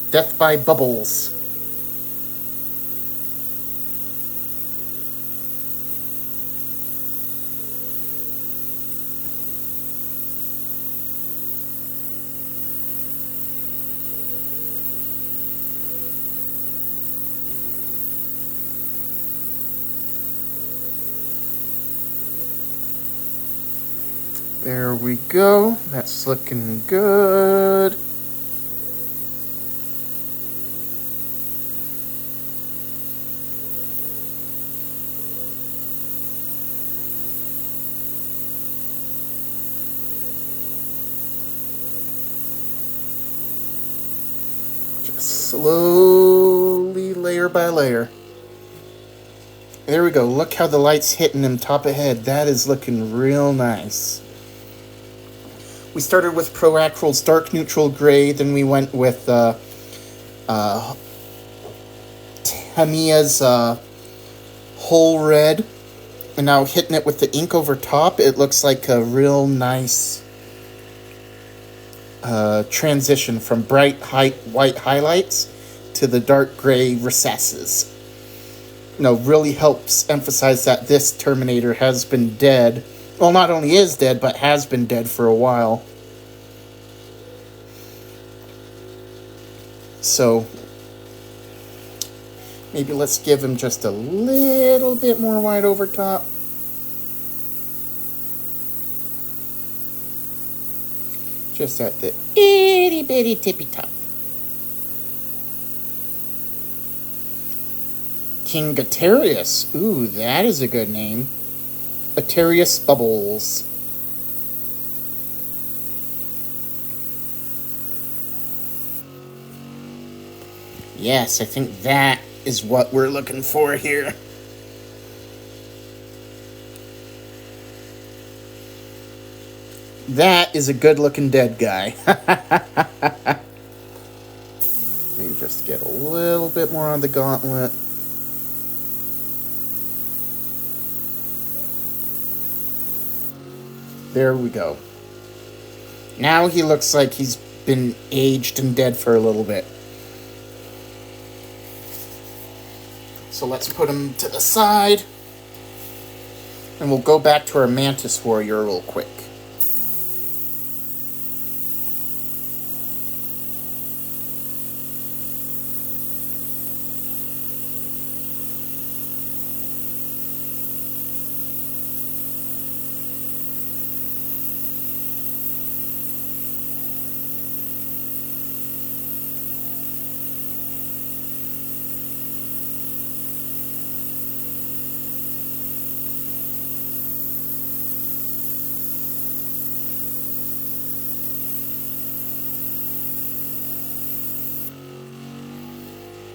Speaker 1: Death by Bubbles. There we go. That's looking good. Just slowly, layer by layer. There we go. Look how the light's hitting him top of head. That is looking real nice. We started with Proacryl's Dark Neutral Gray, then we went with Tamiya's Whole Red, and now hitting it with the ink over top, it looks like a real nice transition from bright white highlights to the dark gray recesses. Really helps emphasize that this Terminator has been dead. Well, not only is dead, but has been dead for a while. So, maybe let's give him just a little bit more white over top. Just at the itty bitty tippy top. King Atarius. Ooh, that is a good name. Atarius Bubbles. Yes, I think that is what we're looking for here. That is a good-looking dead guy. Maybe just get a little bit more on the gauntlet. There we go. Now he looks like he's been aged and dead for a little bit. So let's put him to the side. And we'll go back to our Mantis Warrior real quick.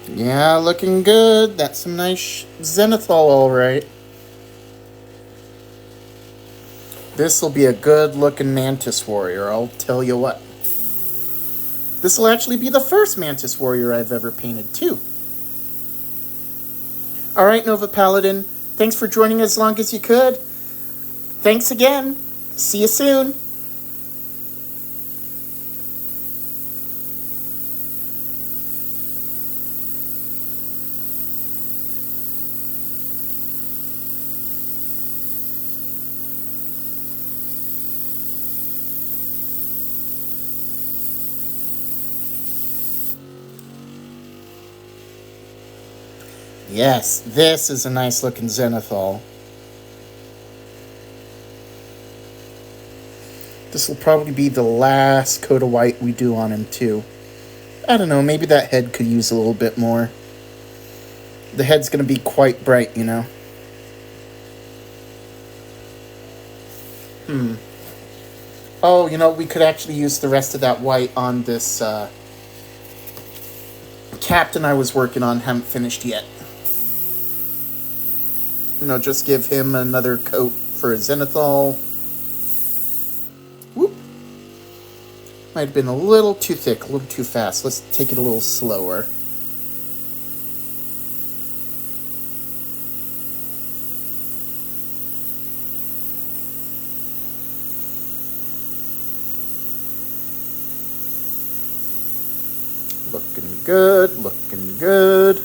Speaker 1: Yeah, looking good. That's some nice zenithal, alright. This will be a good-looking Mantis Warrior, I'll tell you what. This will actually be the first Mantis Warrior I've ever painted, too. Alright, Nova Paladin. Thanks for joining as long as you could. Thanks again. See you soon. Yes, this is a nice looking zenithal. This will probably be the last coat of white we do on him too. I don't know, maybe that head could use a little bit more. The head's going to be quite bright, you know. Oh, we could actually use the rest of that white on this captain I was working on. Haven't finished yet. Just give him another coat for a zenithal. Whoop. Might have been a little too thick, a little too fast. Let's take it a little slower. Looking good, looking good.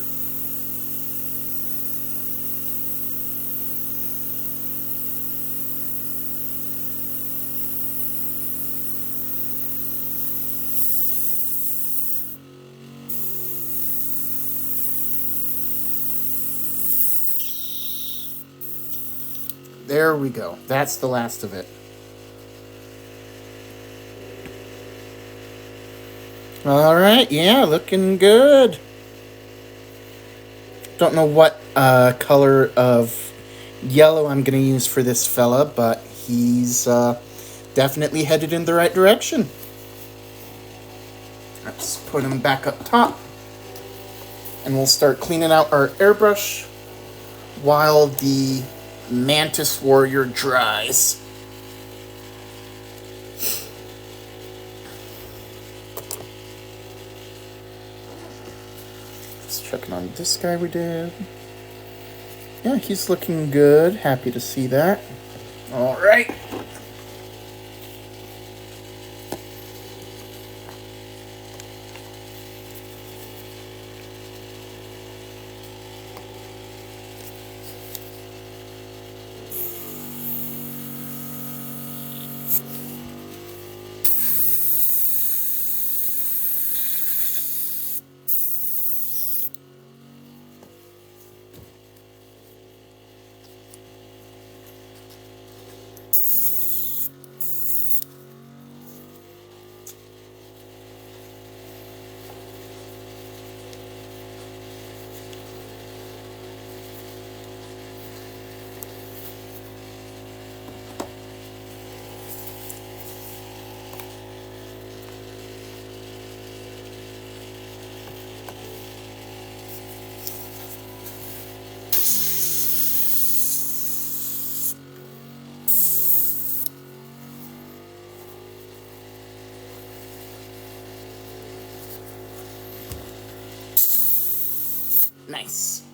Speaker 1: There we go. That's the last of it. All right, yeah, looking good. Don't know what color of yellow I'm going to use for this fella, but he's definitely headed in the right direction. Let's put him back up top, and we'll start cleaning out our airbrush while the Mantis Warrior dries. Just checking on this guy we did. Yeah, he's looking good. Happy to see that. All right. Nice.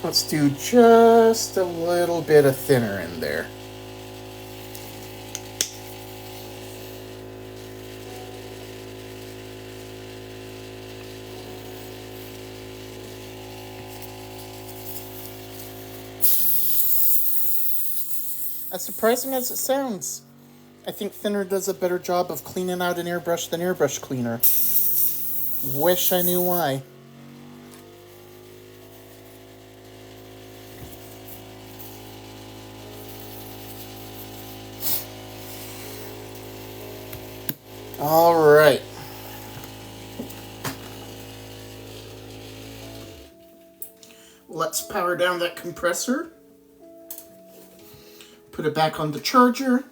Speaker 1: Let's do just a little bit of thinner in there. As surprising as it sounds, I think thinner does a better job of cleaning out an airbrush than airbrush cleaner. Wish I knew why. All right. Let's power down that compressor. Put it back on the charger.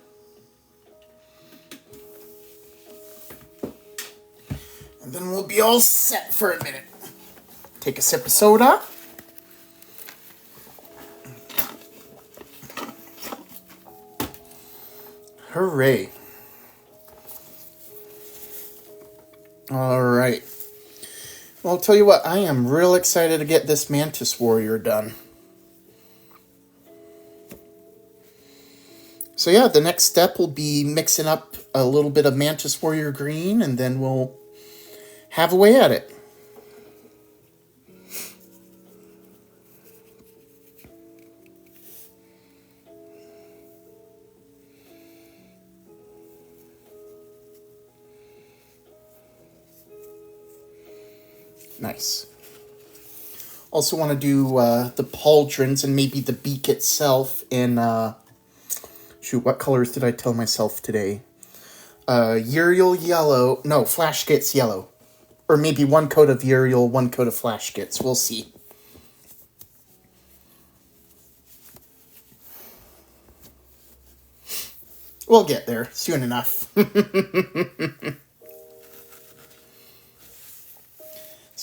Speaker 1: And then we'll be all set for a minute. Take a sip of soda. Hooray. All right. Well, I'll tell you what, I am real excited to get this Mantis Warrior done. So yeah, the next step will be mixing up a little bit of Mantis Warrior green, and then we'll have a way at it. Nice. Also want to do the pauldrons and maybe the beak itself in, shoot, what colors did I tell myself today? Uriel yellow, no, Flash Gits yellow. Or maybe one coat of Uriel, one coat of Flash Gits, we'll see. We'll get there soon enough.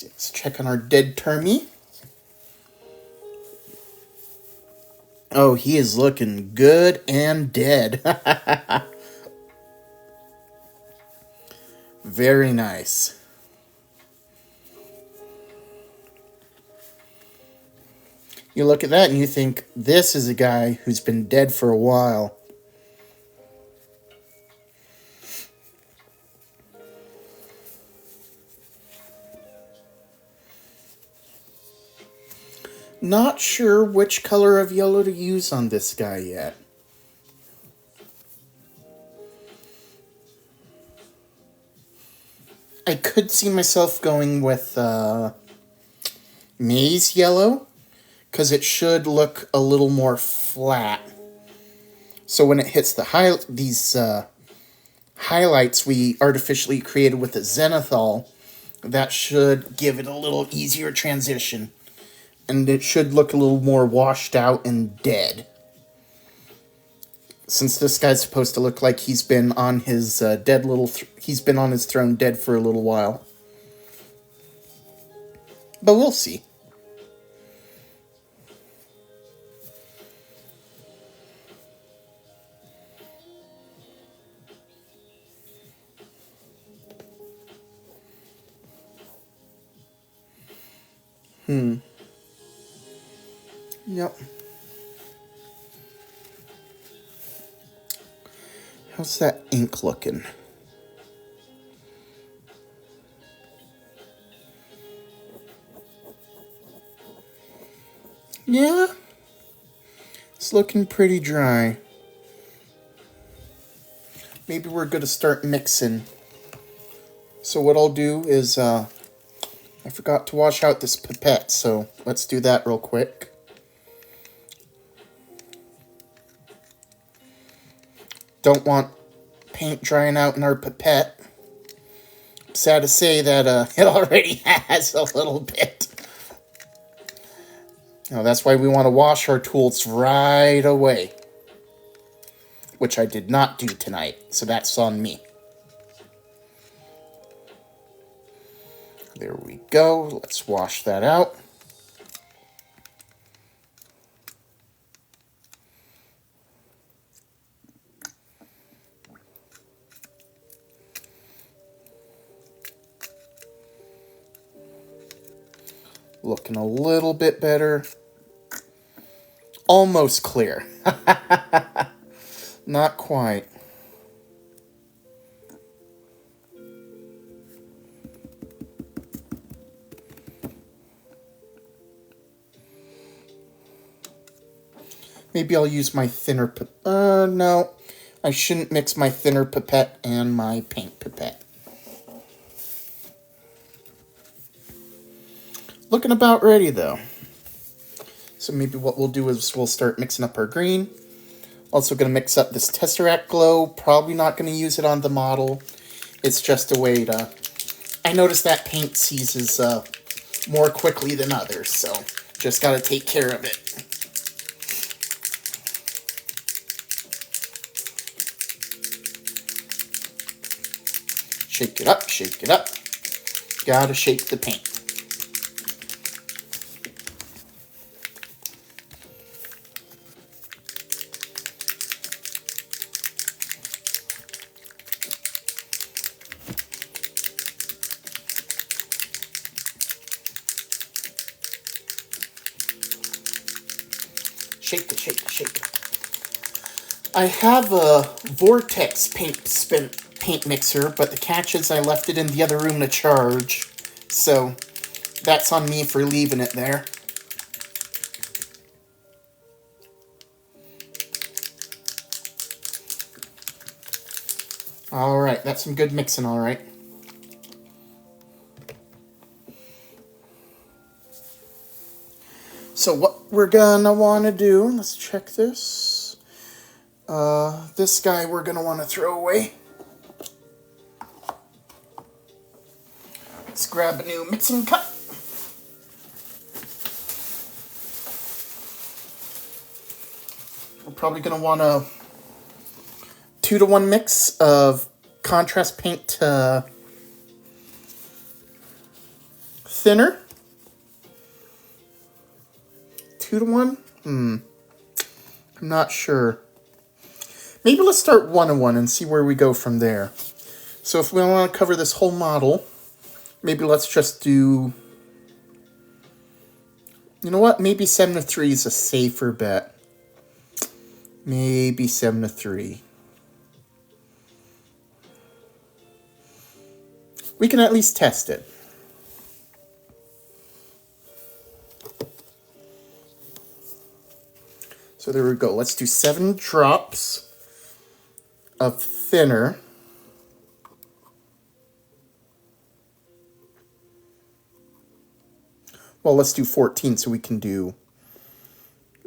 Speaker 1: Let's check on our dead Termy. Oh, he is looking good and dead. Very nice. You look at that and you think, this is a guy who's been dead for a while. Not sure which color of yellow to use on this guy yet. I could see myself going with maize yellow, because it should look a little more flat. So when it hits the these highlights we artificially created with the zenithal, that should give it a little easier transition. And it should look a little more washed out and dead. Since this guy's supposed to look like he's been on his he's been on his throne dead for a little while. But we'll see. Yep. How's that ink looking? Yeah. It's looking pretty dry. Maybe we're going to start mixing. So what I'll do is, I forgot to wash out this pipette, so let's do that real quick. Don't want paint drying out in our pipette. Sad to say that it already has a little bit. Now that's why we want to wash our tools right away. Which I did not do tonight, so that's on me. There we go. Let's wash that out. Looking a little bit better. Almost clear. Not quite. Maybe I'll use my thinner no. I shouldn't mix my thinner pipette and my paint pipette. Looking about ready, though. So maybe what we'll do is we'll start mixing up our green. Also going to mix up this Tesseract Glow. Probably not going to use it on the model. It's just a way to... I noticed that paint seizes more quickly than others, so just got to take care of it. Shake it up, shake it up. Gotta shake the paint. Shake it, shake it, shake it. I have a Vortex paint mixer, but the catch is I left it in the other room to charge. So that's on me for leaving it there. Alright, that's some good mixing, alright. So what we're gonna want to do, let's check this. This guy we're gonna want to throw away. Let's grab a new mixing cup. We're probably gonna want to 2-to-1 mix of contrast paint to thinner. 2-to-1? I'm not sure. Maybe let's start 1-to-1 and see where we go from there. So if we want to cover this whole model, maybe let's just do... You know what? Maybe 7-to-3 is a safer bet. Maybe 7-to-3. We can at least test it. So there we go. Let's do 7 drops of thinner. Well, let's do 14 so we can do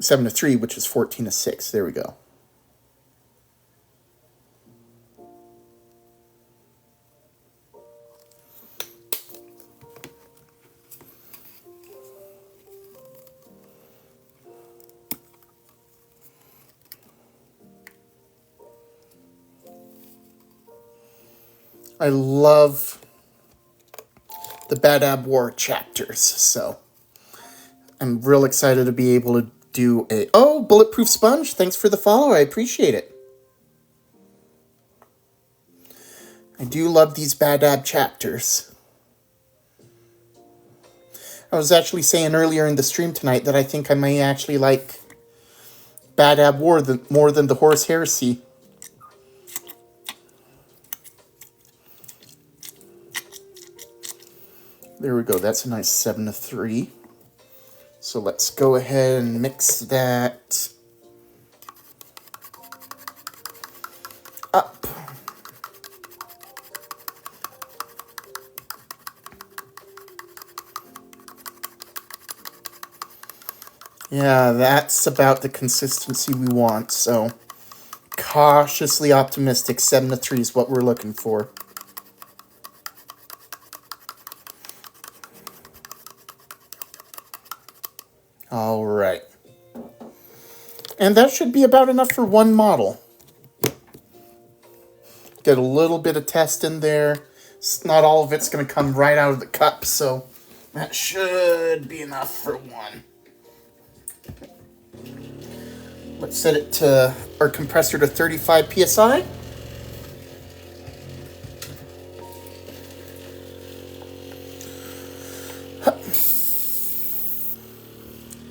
Speaker 1: 7-to-3, which is 14-to-6. There we go. I love the Bad Ab War chapters, so I'm real excited to be able to do a... Oh, Bulletproof Sponge, thanks for the follow, I appreciate it. I do love these Bad Ab chapters. I was actually saying earlier in the stream tonight that I think I may actually like Bad Ab War more than the Horus Heresy. There we go, that's a nice 7-to-3. So let's go ahead and mix that up. Yeah, that's about the consistency we want, so cautiously optimistic 7-to-3 is what we're looking for. All right. And that should be about enough for one model. Get a little bit of test in there. Not all of it's going to come right out of the cup, so that should be enough for one. Let's set it to our compressor to 35 psi.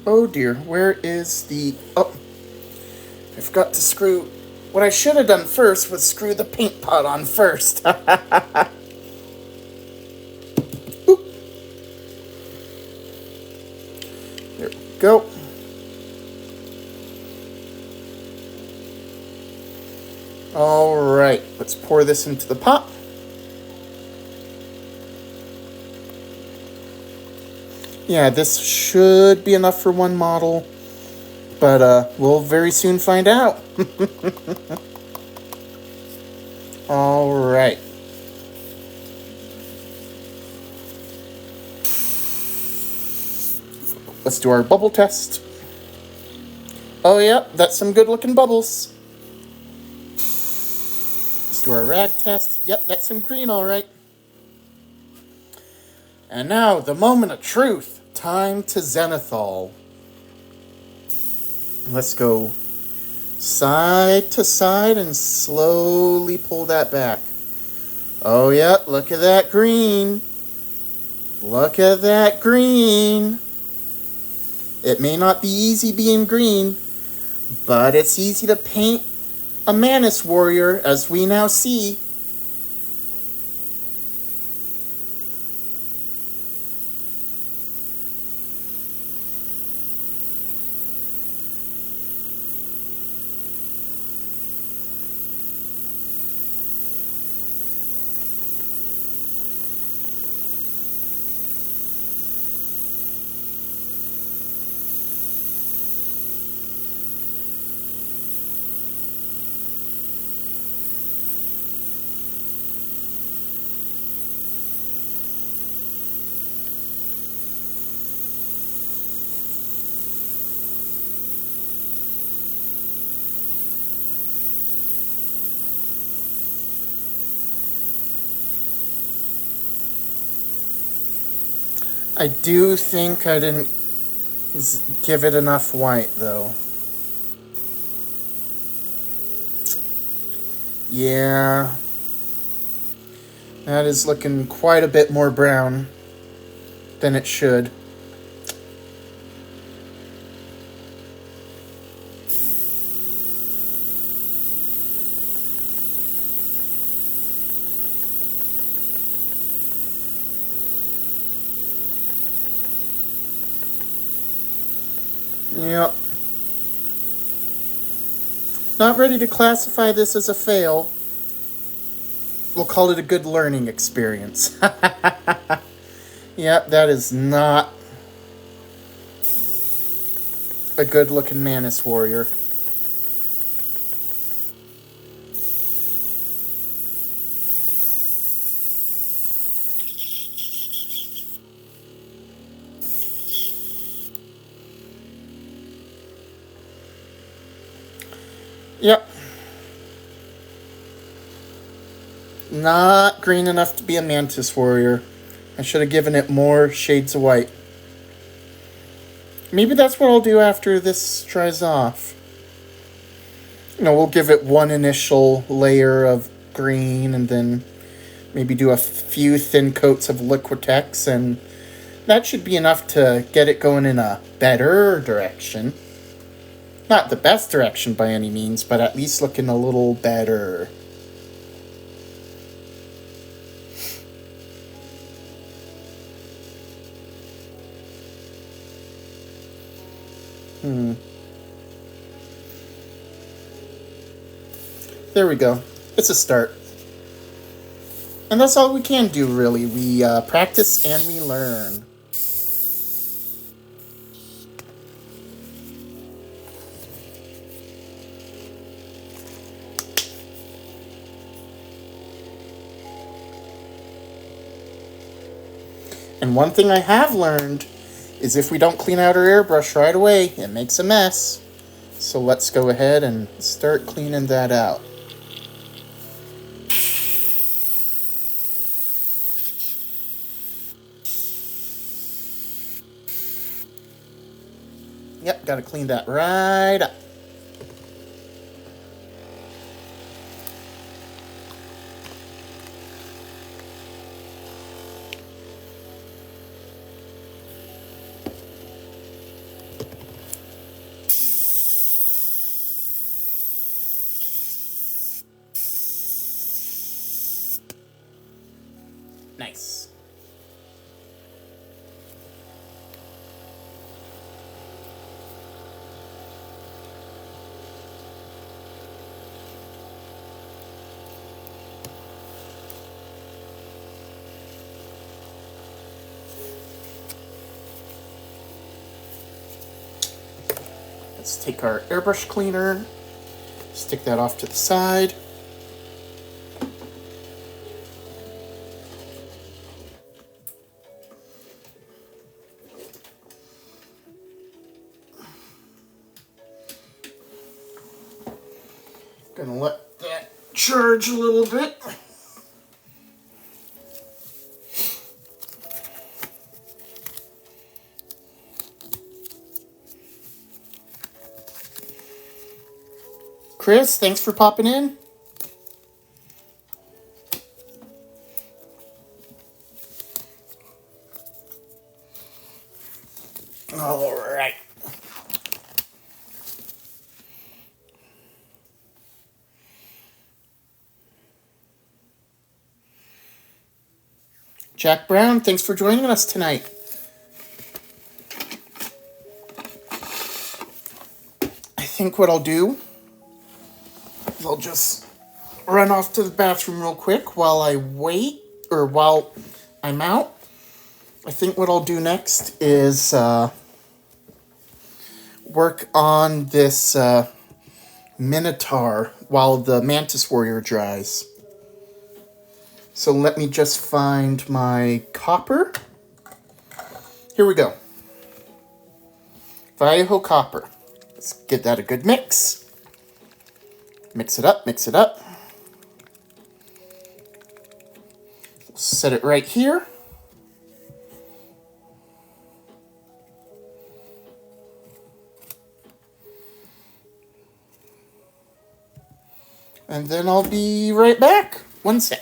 Speaker 1: Oh dear, where is the... Oh, I forgot to screw... What I should have done first was screw the paint pot on first. Oop. There we go. All right, let's pour this into the pot. Yeah, this should be enough for one model, but we'll very soon find out. All right. Let's do our bubble test. Oh yeah, that's some good looking bubbles. Let's do our rag test. Yep, that's some green, all right. And now, the moment of truth. Time to zenithal. Let's go side to side and slowly pull that back. Oh, yeah, look at that green. Look at that green. It may not be easy being green, but it's easy to paint a Mantis Warrior, as we now see. I do think I didn't give it enough white, though. Yeah. That is looking quite a bit more brown than it should. Yep. Not ready to classify this as a fail. We'll call it a good learning experience. Yep, that is not a good looking Mantis Warrior. Yep. Not green enough to be a Mantis Warrior. I should have given it more shades of white. Maybe that's what I'll do after this dries off. We'll give it one initial layer of green and then maybe do a few thin coats of Liquitex, and that should be enough to get it going in a better direction. Not the best direction by any means, but at least looking a little better. There we go. It's a start. And that's all we can do, really. We practice and we learn. And one thing I have learned is if we don't clean out our airbrush right away, it makes a mess. So let's go ahead and start cleaning that out. Yep, gotta clean that right up. Nice. Let's take our airbrush cleaner, stick that off to the side. Gonna let that charge a little bit. Chris, thanks for popping in. All right. Jack Brown, thanks for joining us tonight. I think what I'll do is I'll just run off to the bathroom real quick while I wait, or while I'm out. I think what I'll do next is work on this Minotaur while the Mantis Warrior dries. So let me just find my copper. Here we go. Vallejo copper. Let's get that a good mix. Mix it up, mix it up. Set it right here. And then I'll be right back. One sec.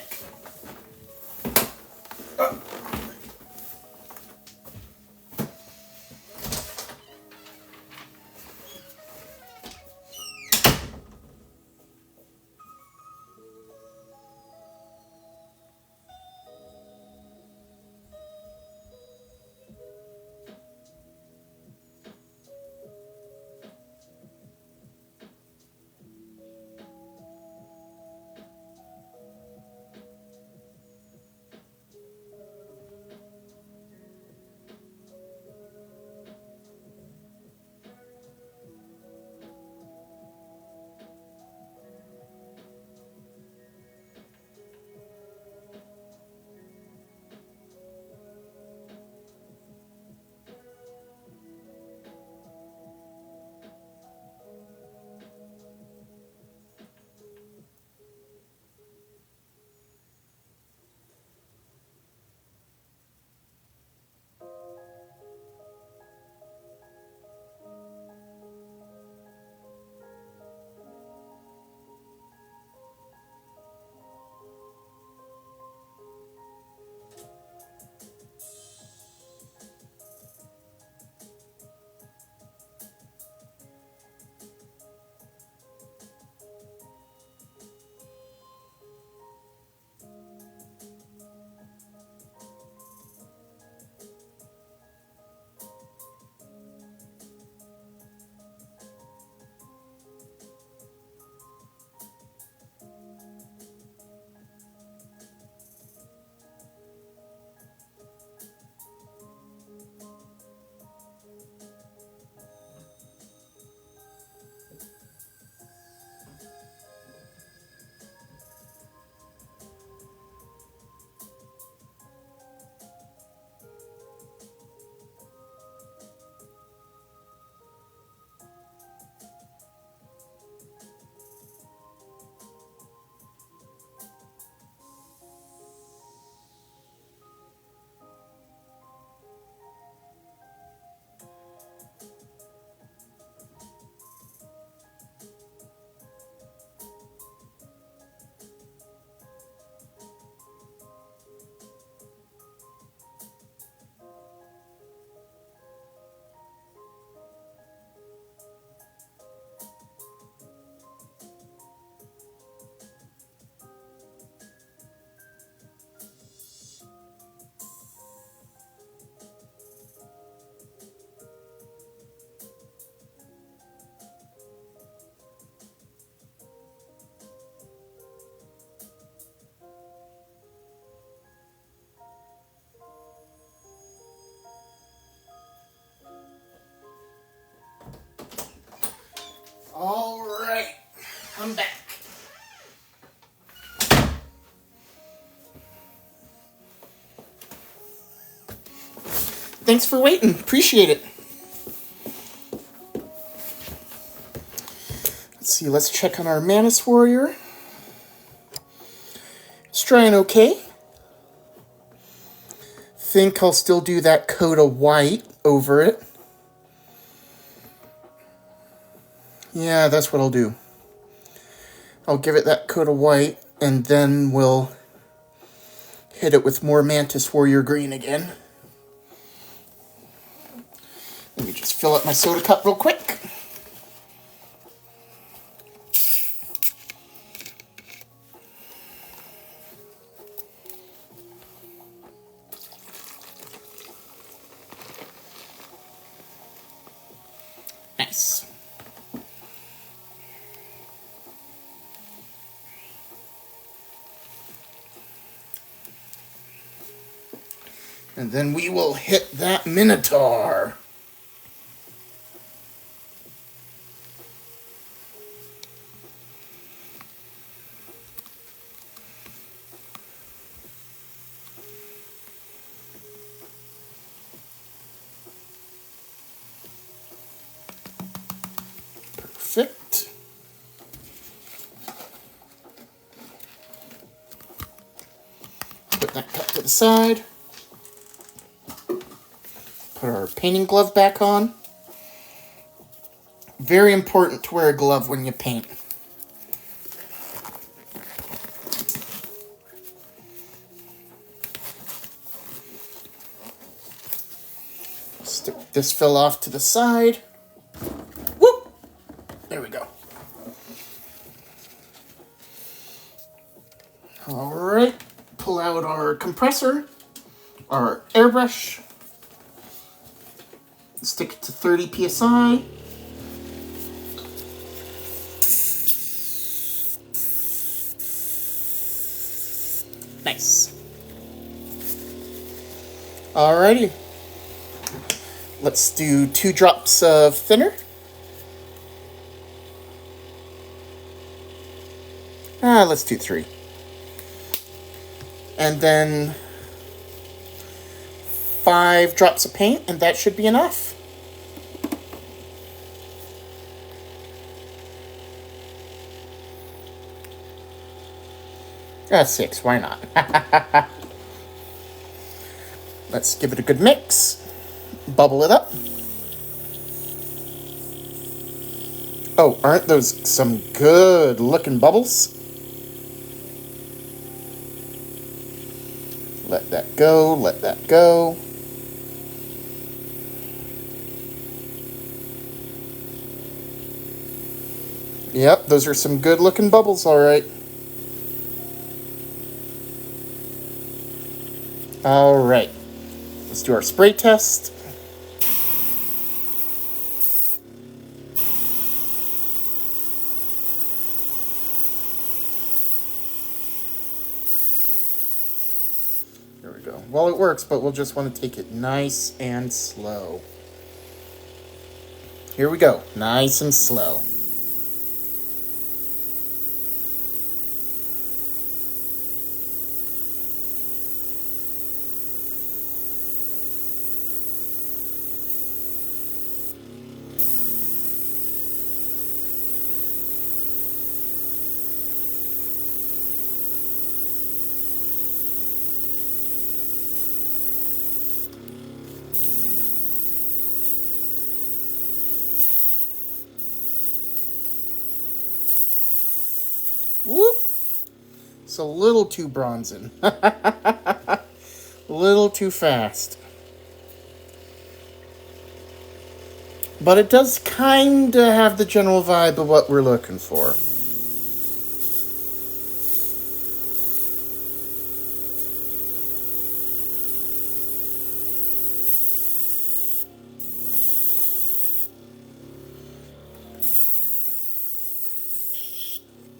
Speaker 1: All right, I'm back. Thanks for waiting. Appreciate it. Let's see. Let's check on our Mantis Warrior. It's trying okay. Think I'll still do that coat of white over it. Yeah, that's what I'll do. I'll give it that coat of white, and then we'll hit it with more Mantis Warrior green again. Let me just fill up my soda cup real quick. Nice. And then we will hit that Minotaur. Perfect. Put that cup to the side. Put our painting glove back on. Very important to wear a glove when you paint. Stick this fill off to the side. Whoop! There we go. Alright, pull out our compressor, our airbrush, stick it to 30 psi. Nice. Alrighty. Let's do 2 drops of thinner. Let's do 3. And then 5 drops of paint, and that should be enough. 6, why not? Let's give it a good mix. Bubble it up. Oh, aren't those some good looking bubbles? Let that go, let that go. Yep, those are some good looking bubbles, all right. All right, let's do our spray test. There we go. Well, it works, but we'll just want to take it nice and slow. Here we go, nice and slow. Whoop! It's a little too bronzing. A little too fast. But it does kind of have the general vibe of what we're looking for.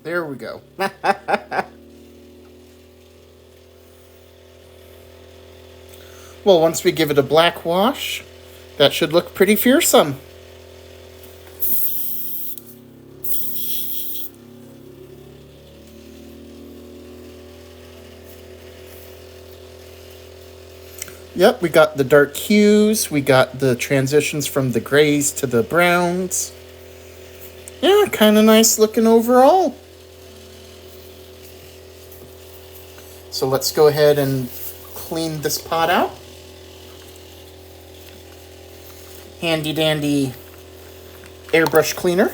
Speaker 1: There we go. Well, once we give it a black wash, that should look pretty fearsome. Yep, we got the dark hues, we got the transitions from the grays to the browns. Yeah, kind of nice looking overall. So let's go ahead and clean this pot out. Handy dandy airbrush cleaner.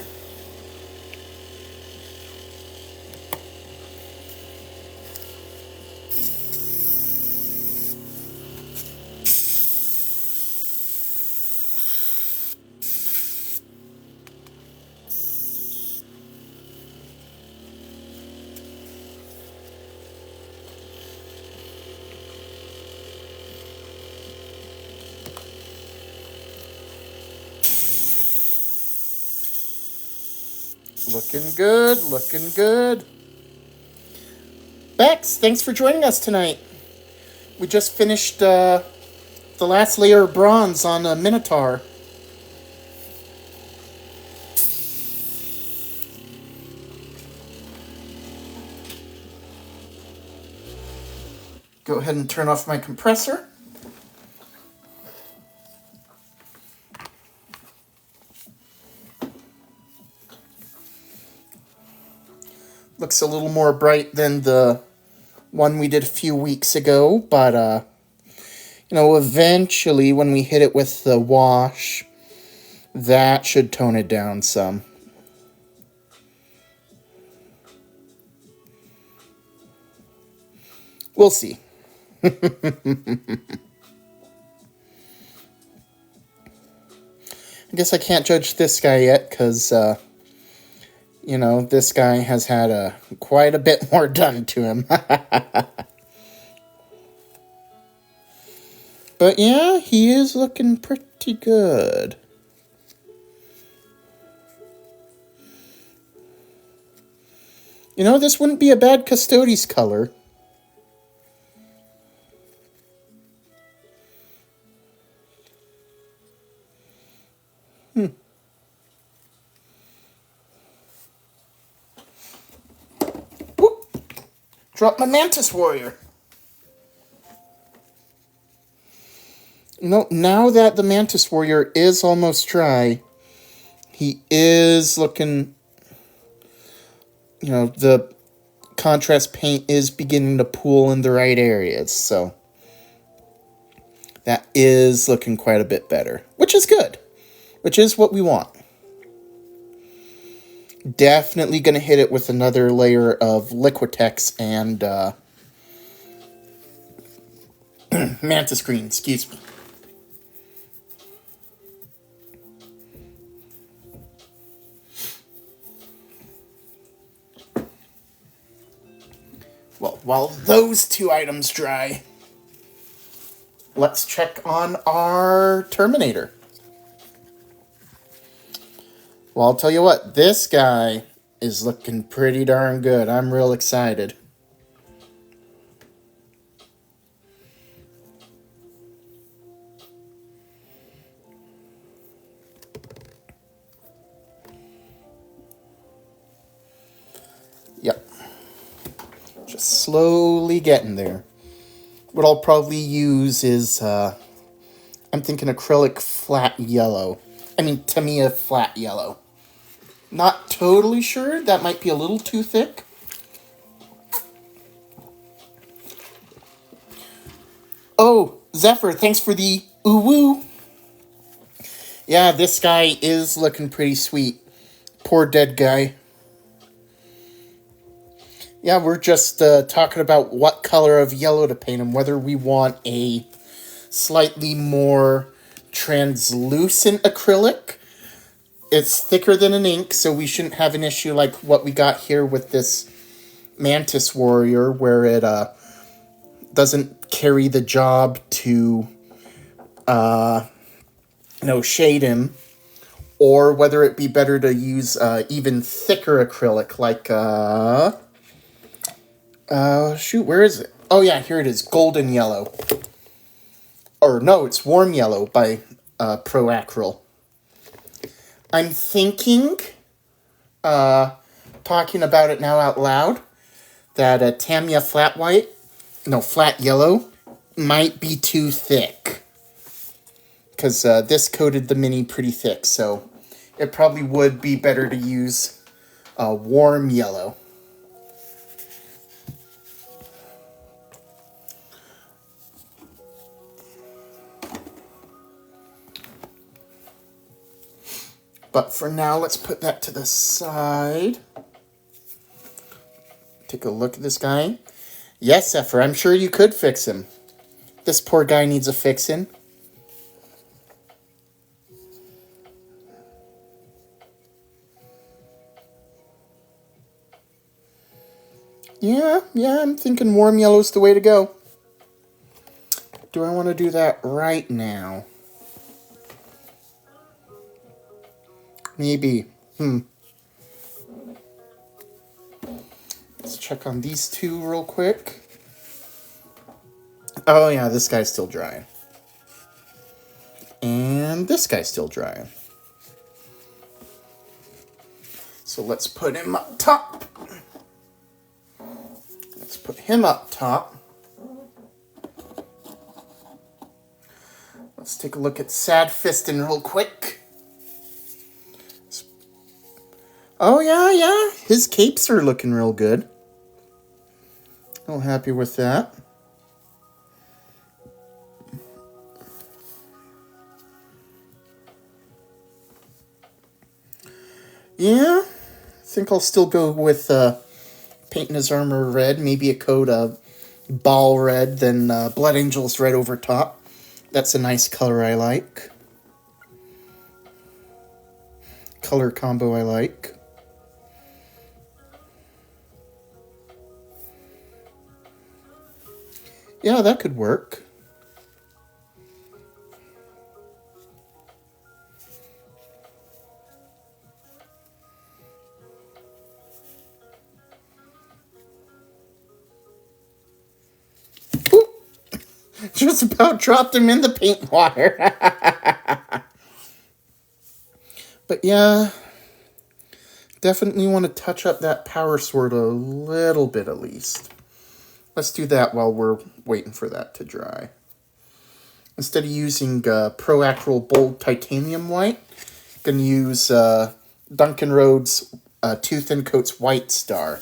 Speaker 1: Looking good, looking good. Bex, thanks for joining us tonight. We just finished the last layer of bronze on a Minotaur. Go ahead and turn off my compressor. Looks a little more bright than the one we did a few weeks ago, but, you know, eventually when we hit it with the wash, that should tone it down some. We'll see. I guess I can't judge this guy yet, because, you know, this guy has had quite a bit more done to him. But yeah, he is looking pretty good. You know, this wouldn't be a bad Custodes color. Whoop! Drop my Mantis Warrior. You know, now that the Mantis Warrior is almost dry, he is looking... You know, the contrast paint is beginning to pool in the right areas, so that is looking quite a bit better, which is good, which is what we want. Definitely going to hit it with another layer of Liquitex and Mantis Green, excuse me. Well, while those two items dry, let's check on our Terminator. Well, I'll tell you what, this guy is looking pretty darn good. I'm real excited. Yep. Just slowly getting there. What I'll probably use is, I'm thinking acrylic flat yellow. I mean, Tamiya flat yellow. Not totally sure. That might be a little too thick. Oh, Zephyr, thanks for the ooh-woo. Yeah, this guy is looking pretty sweet. Poor dead guy. Yeah, we're just talking about what color of yellow to paint him. Whether we want a slightly more translucent acrylic. It's thicker than an ink, so we shouldn't have an issue like what we got here with this Mantis Warrior, where it doesn't carry the job to shade him, or whether it be better to use even thicker acrylic, like shoot, where is it? Oh yeah, here it is, Golden Yellow. Or no, it's Warm Yellow by Pro Acryl. I'm thinking, talking about it now out loud, that Tamiya flat yellow might be too thick. Because this coated the mini pretty thick, so it probably would be better to use warm yellow. But for now, let's put that to the side. Take a look at this guy. Yes, Zephyr, I'm sure you could fix him. This poor guy needs a fixin'. Yeah, I'm thinking warm yellow's the way to go. Do I want to do that right now? Maybe. Let's check on these two real quick. Oh yeah, this guy's still drying. And this guy's still drying. So let's put him up top. Let's put him up top. Let's take a look at Sad Fistin' real quick. Oh, yeah. His capes are looking real good. Real happy with that. Yeah, I think I'll still go with painting his armor red. Maybe a coat of ball red, then Blood Angels red over top. That's a nice color I like. color combo I like. Yeah, that could work. Ooh, just about dropped him in the paint water. But yeah, definitely want to touch up that power sword a little bit at least. Let's do that while we're waiting for that to dry. Instead of using Pro-Acryl Bold Titanium White, I'm going to use Duncan Rhodes 2 Thin Coats White Star.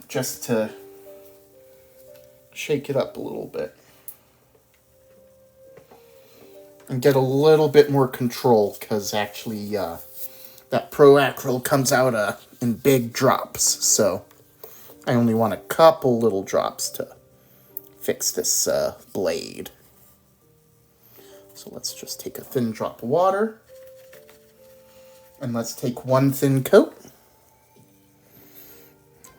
Speaker 1: Just to shake it up a little bit. And get a little bit more control, because actually that Pro-Acryl comes out in big drops. So I only want a couple little drops to fix this blade. So let's just take a thin drop of water. And let's take 1 thin coat.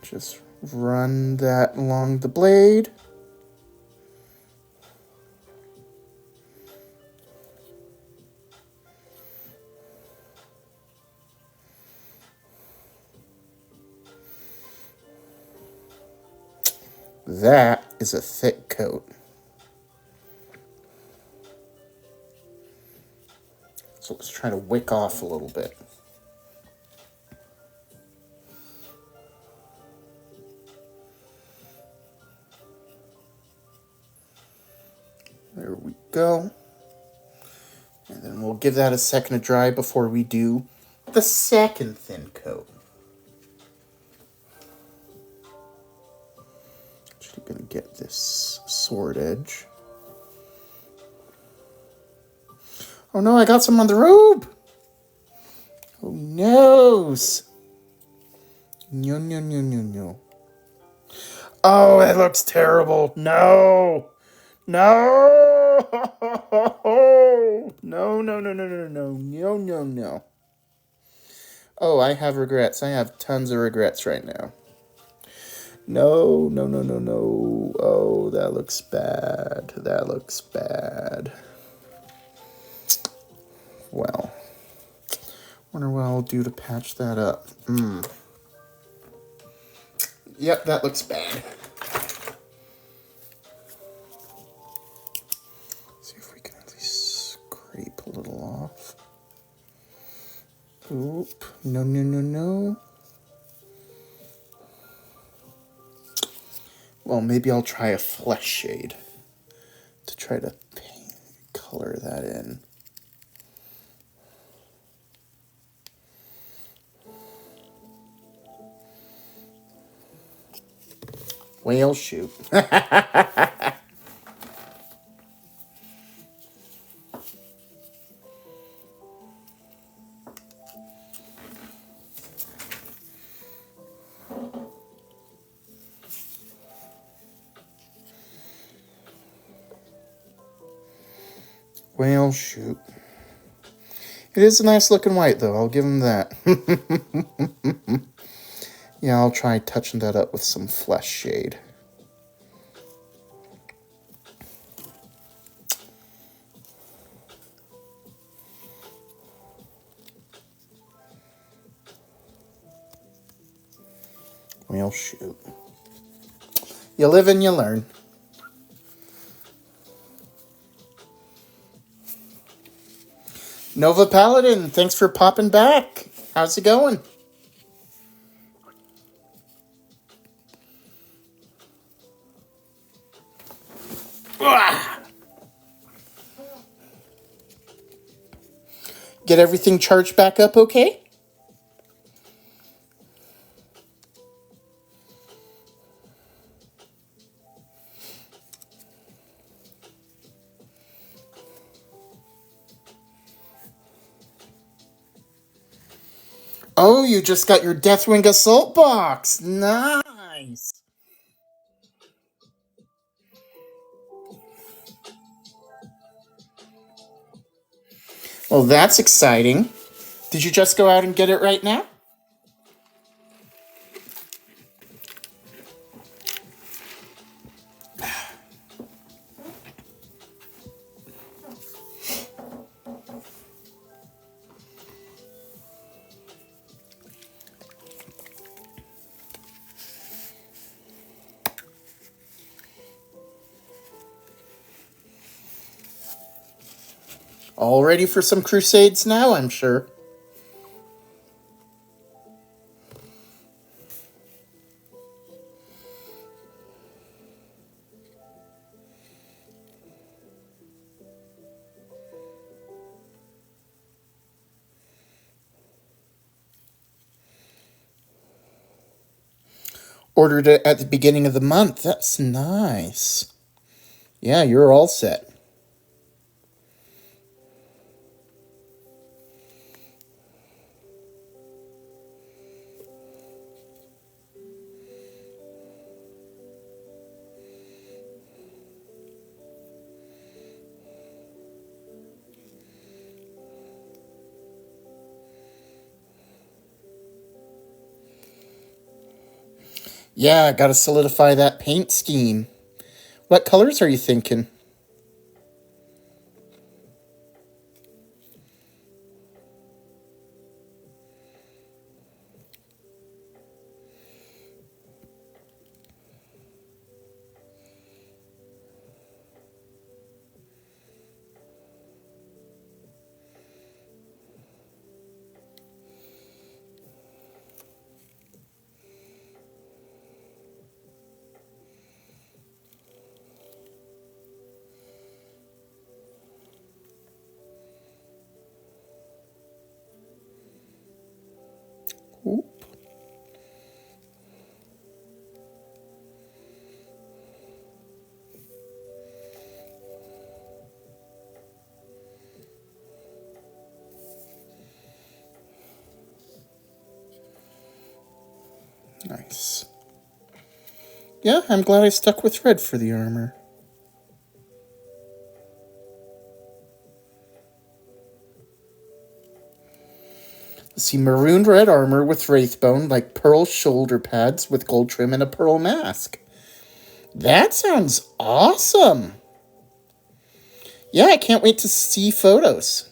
Speaker 1: Just run that along the blade. That is a thick coat. So let's try to wick off a little bit. There we go. And then we'll give that a second to dry before we do the second thin coat. Actually gonna get this sword edge. Oh no, I got some on the robe! Oh noes! No, no, no, no, no. Oh, that looks terrible. No! No! No, no, no, no, no, no, no, no, no. Oh, I have regrets. I have tons of regrets right now. No, no, no, no, no. Oh, that looks bad. That looks bad. Well, wonder what I'll do to patch that up. Yep, that looks bad. See if we can at least scrape a little off. Oop. No, no, no, no. Well, maybe I'll try a flesh shade to try to color that in. Whale shoot. Whale shoot. It is a nice looking white, though. I'll give him that. Yeah, I'll try touching that up with some flesh shade. Whale shoot. You live and you learn. Nova Paladin, thanks for popping back. How's it going? Get everything charged back up okay? Oh, you just got your Deathwing Assault box. Nice. Well, that's exciting. Did you just go out and get it right now? All ready for some crusades now, I'm sure. Ordered it at the beginning of the month. That's nice. Yeah, you're all set. Yeah, I gotta solidify that paint scheme. What colors are you thinking? Oop. Nice. Yeah, I'm glad I stuck with red for the armor. Let's see, marooned red armor with wraithbone, like pearl shoulder pads with gold trim and a pearl mask. That sounds awesome. Yeah, I can't wait to see photos.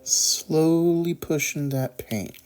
Speaker 1: Slowly pushing that paint.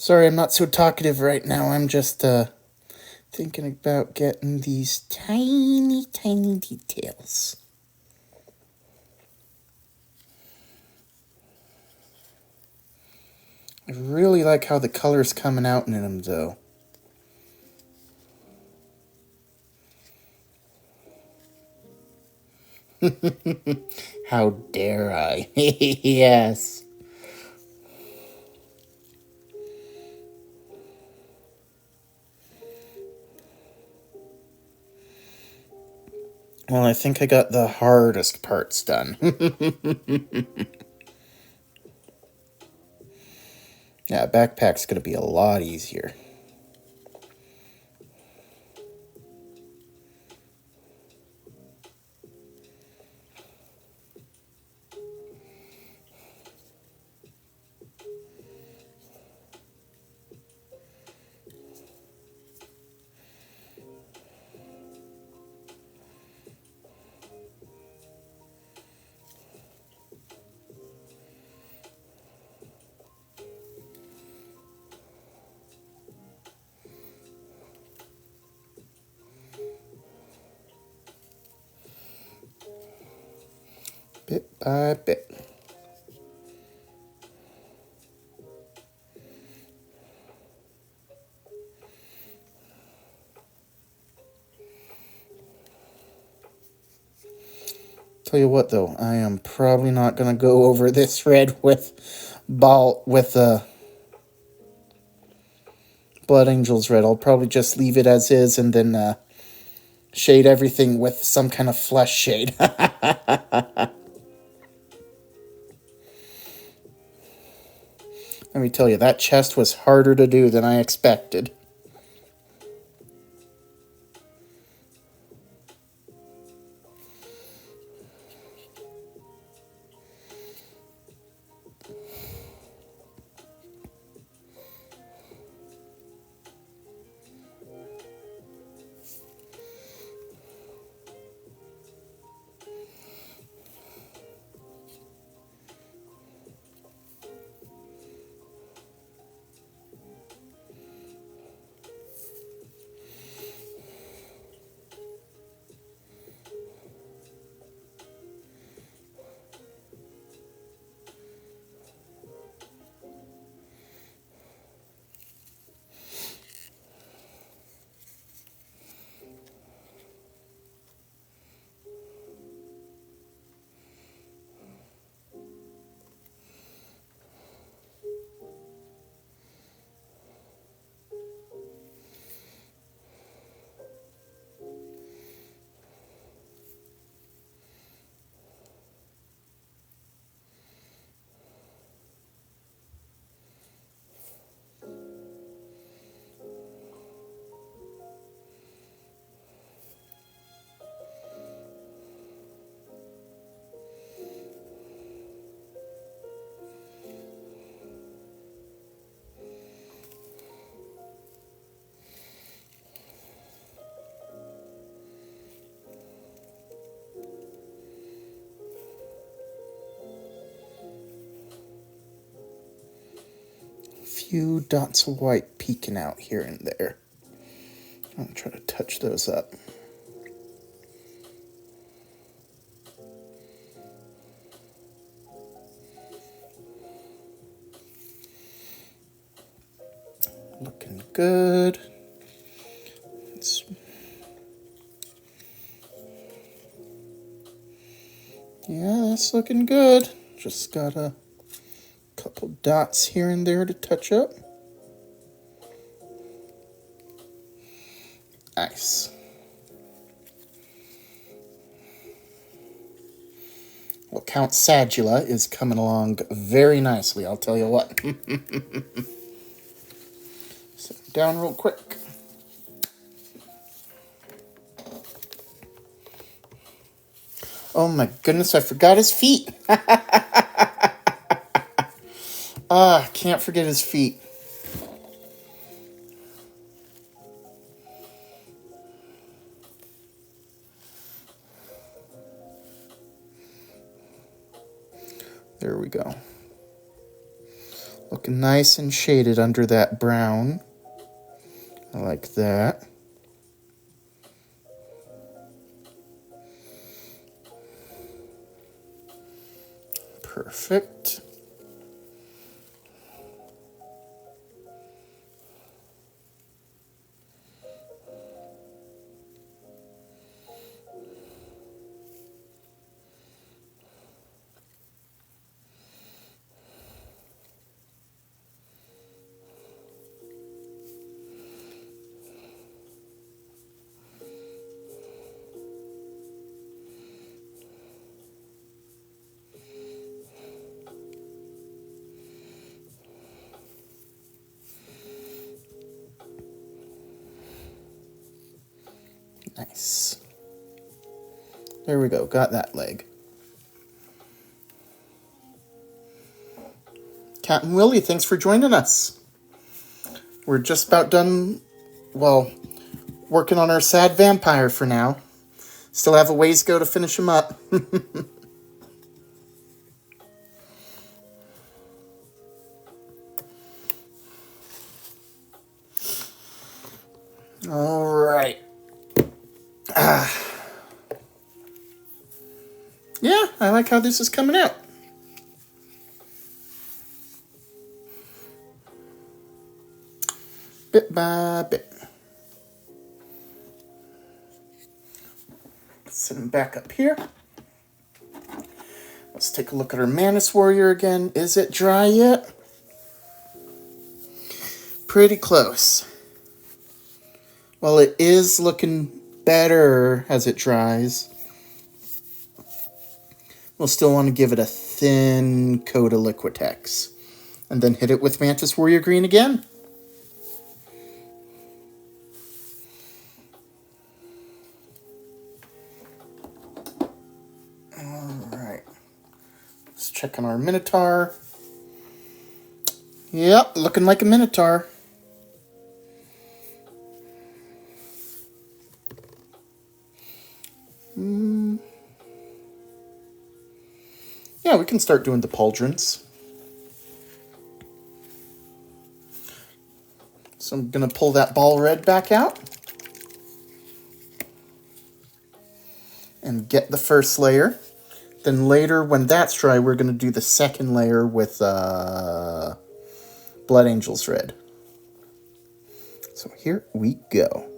Speaker 1: Sorry, I'm not so talkative right now. I'm just thinking about getting these tiny, tiny details. I really like how the color's coming out in them, though. How dare I? Yes. Well, I think I got the hardest parts done. Yeah, backpack's gonna be a lot easier. Bit by bit. Tell you what, though, I am probably not gonna go over this red with Blood Angel's red. I'll probably just leave it as is and then shade everything with some kind of flesh shade. Let me tell you, that chest was harder to do than I expected. Few dots of white peeking out here and there. I'm gonna try to touch those up. Looking good. Yeah, that's looking good. Just got a couple dots here and there to touch up. Nice. Well, Count Sagula is coming along very nicely, I'll tell you what. Sit down real quick. Oh my goodness, I forgot his feet. Can't forget his feet. There we go. Looking nice and shaded under that brown. I like that. Perfect. Nice. There we go, got that leg. Captain Willie, thanks for joining us. We're just about done, well, working on our sad vampire for now. Still have a ways to go to finish him up. All right. Yeah, I like how this is coming out. Bit by bit. Set him back up here. Let's take a look at our Mantis Warrior again. Is it dry yet? Pretty close. Well, it is looking better as it dries. We'll still want to give it a thin coat of Liquitex. And then hit it with Mantis Warrior Green again. Alright. Let's check on our Minotaur. Yep, looking like a Minotaur. Yeah, we can start doing the pauldrons. So I'm going to pull that ball red back out. And get the first layer. Then later, when that's dry, we're going to do the second layer with Blood Angels Red. So here we go.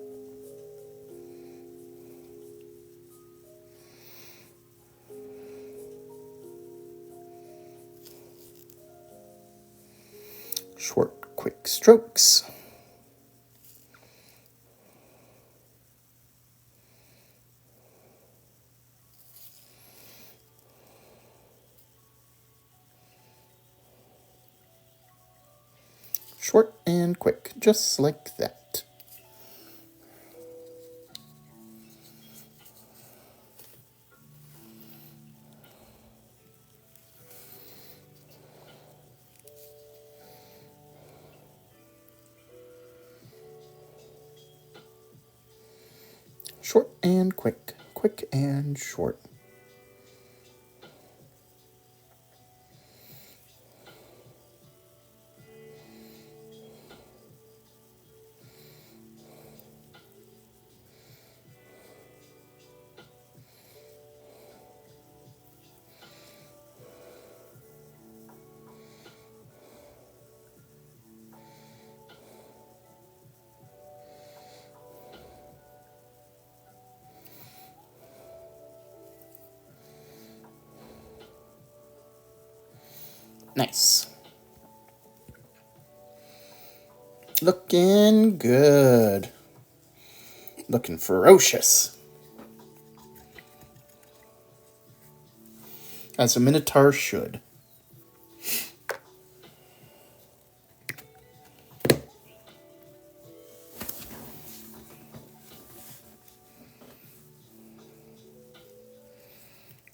Speaker 1: Short, quick strokes. Short and quick, just like that. Short and quick, quick and short. Nice. Looking good. Looking ferocious. As a Minotaur should.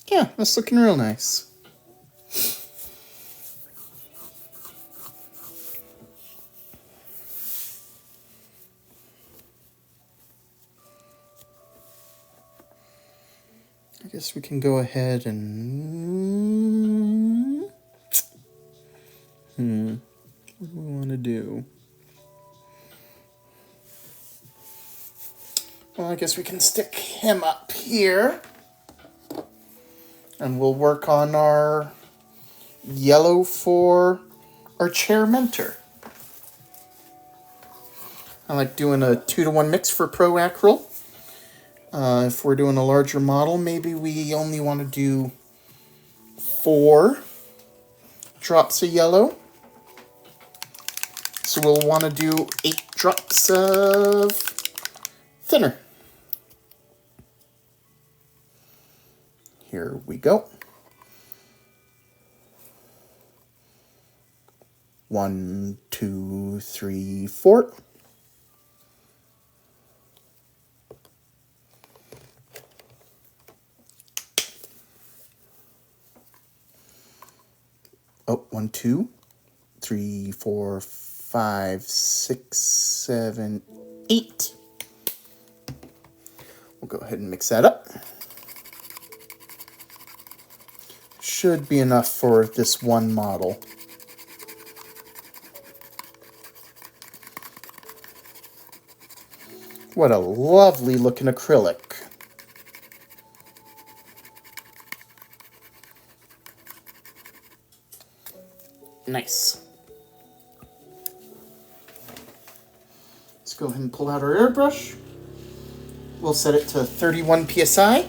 Speaker 1: Yeah, that's looking real nice. I guess we can go ahead and... Well, I guess we can stick him up here. And we'll work on our yellow for our chair mentor. I like doing a 2-to-1 mix for pro-acryl. If we're doing a larger model, maybe we only want to do 4 drops of yellow. So we'll want to do 8 drops of thinner. Here we go. 1, 2, 3, 4. Oh, 1, 2, 3, 4, 5, 6, 7, 8. We'll go ahead and mix that up. Should be enough for this one model. What a lovely looking acrylic. Nice. Let's go ahead and pull out our airbrush. We'll set it to 31 psi.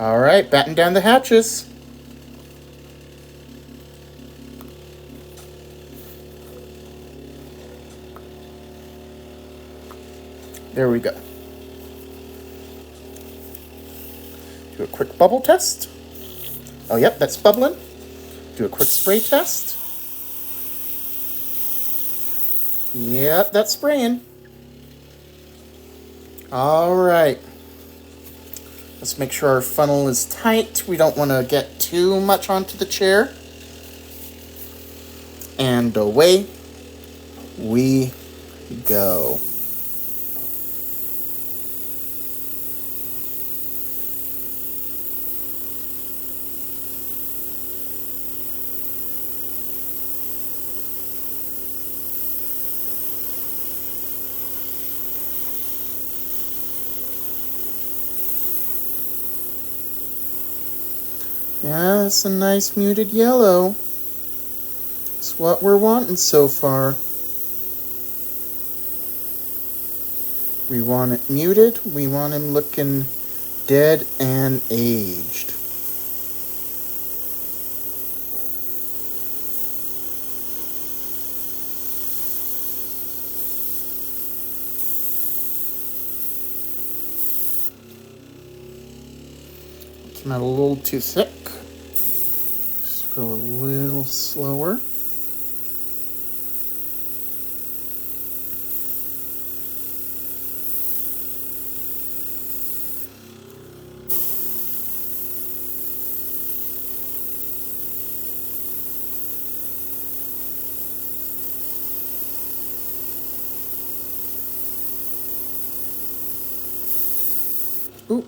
Speaker 1: All right, batten down the hatches. There we go. Do a quick bubble test. Oh, yep, that's bubbling. Do a quick spray test. Yep, that's spraying. All right. Let's make sure our funnel is tight. We don't want to get too much onto the chair. And away we go. Yeah, that's a nice muted yellow. It's what we're wanting so far. We want it muted. We want him looking dead and aged. Came out a little too thick. Just go a little slower. Ooh.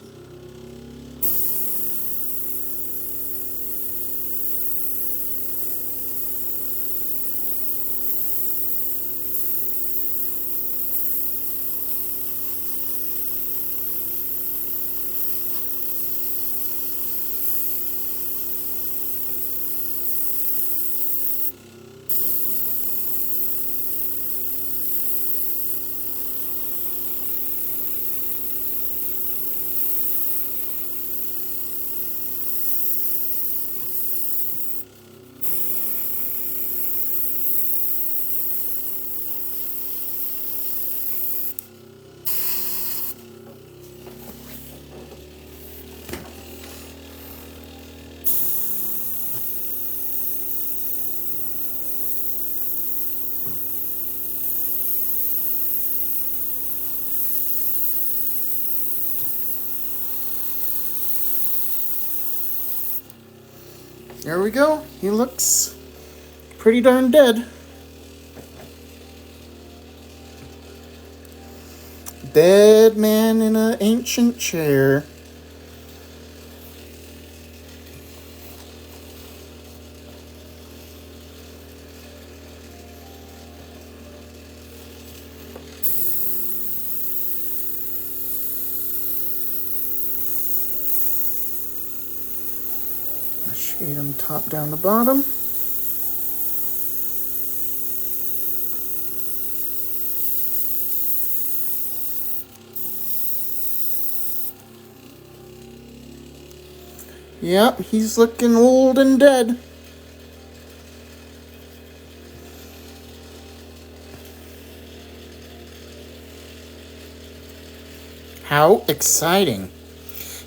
Speaker 1: There we go. He looks pretty darn dead. Dead man in an ancient chair. Shade them top down the bottom. Yep, he's looking old and dead. How exciting.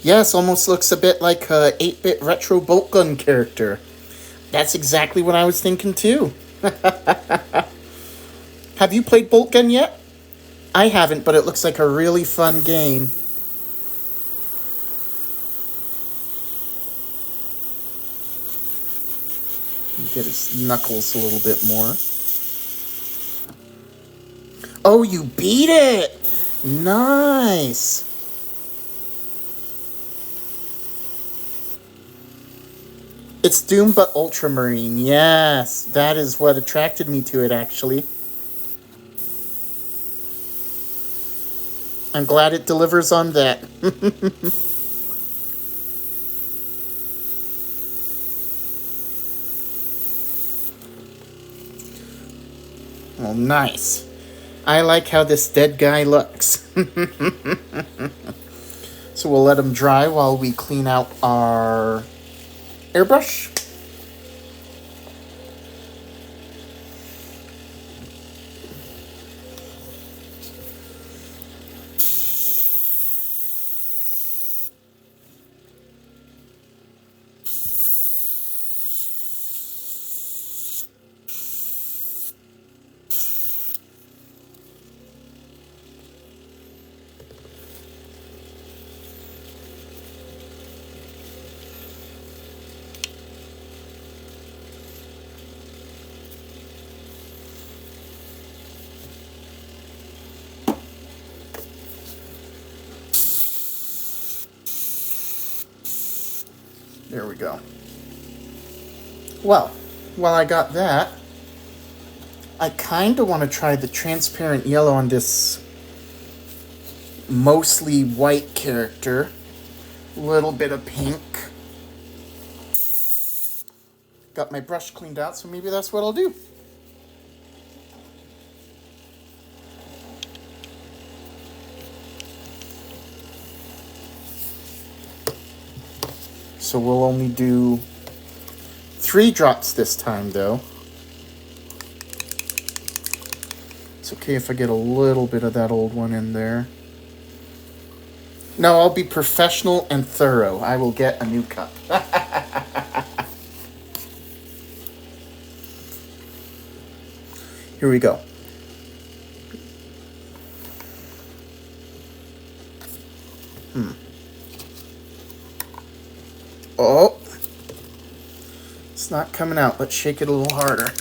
Speaker 1: Yes, almost looks a bit like a 8-bit retro bolt gun character. That's exactly what I was thinking too. Have you played Bolt Gun yet? I haven't, but it looks like a really fun game. Get his knuckles a little bit more. Oh, you beat it! Nice! It's Doom but Ultramarine. Yes, that is what attracted me to it, actually. I'm glad it delivers on that. Oh, nice. I like how this dead guy looks. So we'll let him dry while we clean out our airbrush. There we go. Well, while I got that, I kind of want to try the transparent yellow on this mostly white character. A little bit of pink. Got my brush cleaned out, so maybe that's what I'll do. So we'll only do 3 drops this time, though. It's okay if I get a little bit of that old one in there. No, I'll be professional and thorough. I will get a new cup. Here we go. Oh, it's not coming out. Let's shake it a little harder.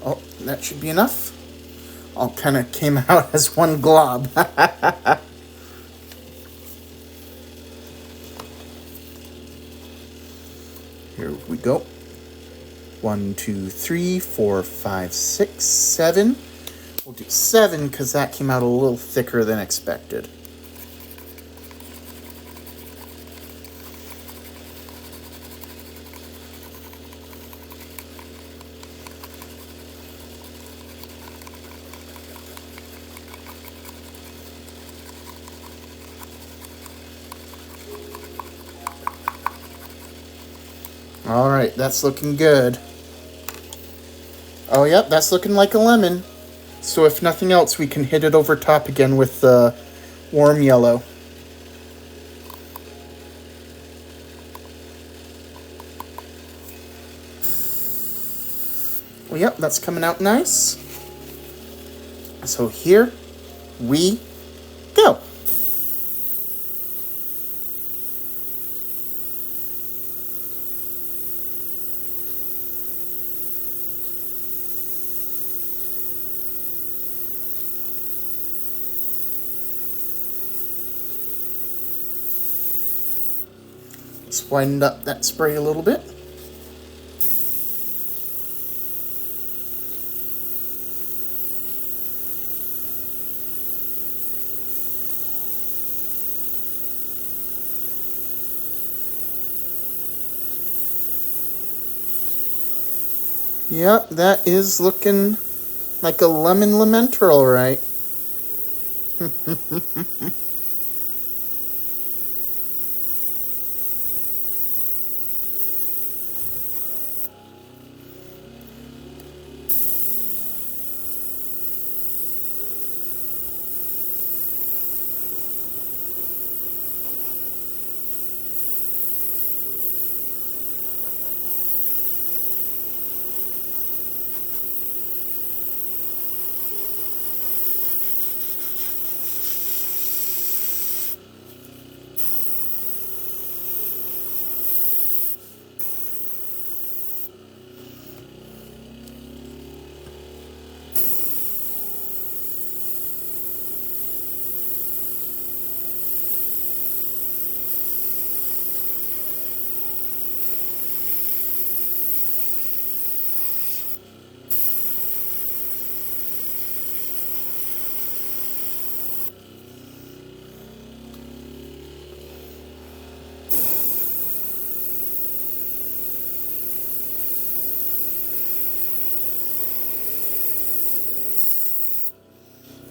Speaker 1: Oh, that should be enough. All kind of came out as one glob. Here we go. 1, 2, 3, 4, 5, 6, 7. We'll do 7 because that came out a little thicker than expected. All right, that's looking good. Oh, yep, that's looking like a lemon. So if nothing else, we can hit it over top again with the warm yellow. Well, yep, that's coming out nice. So here we go. Let's wind up that spray a little bit. Yep, that is looking like a lemon lamenter, all right.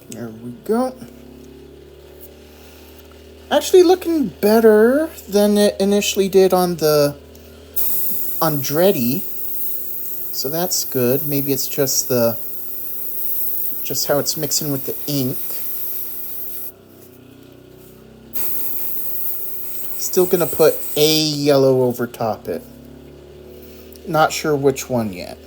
Speaker 1: There we go. Actually looking better than it initially did on Andretti. So that's good. Maybe it's just how it's mixing with the ink. Still gonna put a yellow over top it. Not sure which one yet.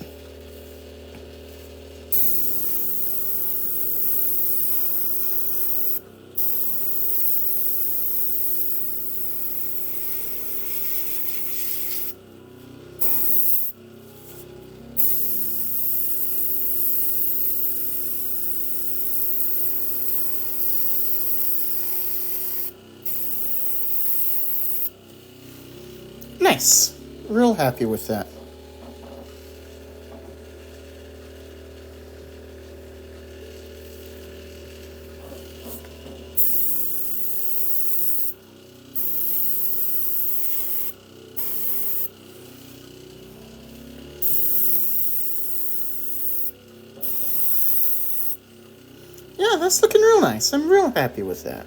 Speaker 1: Nice. Real happy with that. Yeah, that's looking real nice. I'm real happy with that.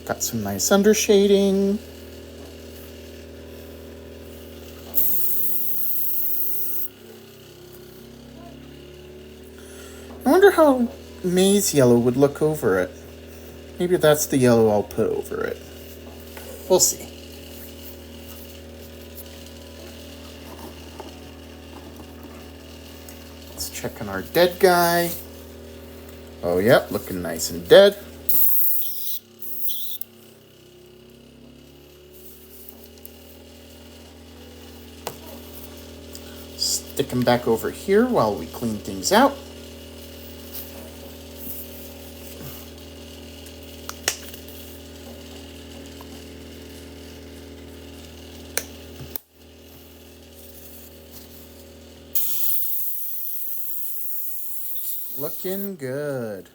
Speaker 1: Got some nice undershading. I wonder how maize yellow would look over it. Maybe that's the yellow I'll put over it. We'll see. Let's check on our dead guy. Oh, yep, looking nice and dead. Stick him back over here while we clean things out. Looking good.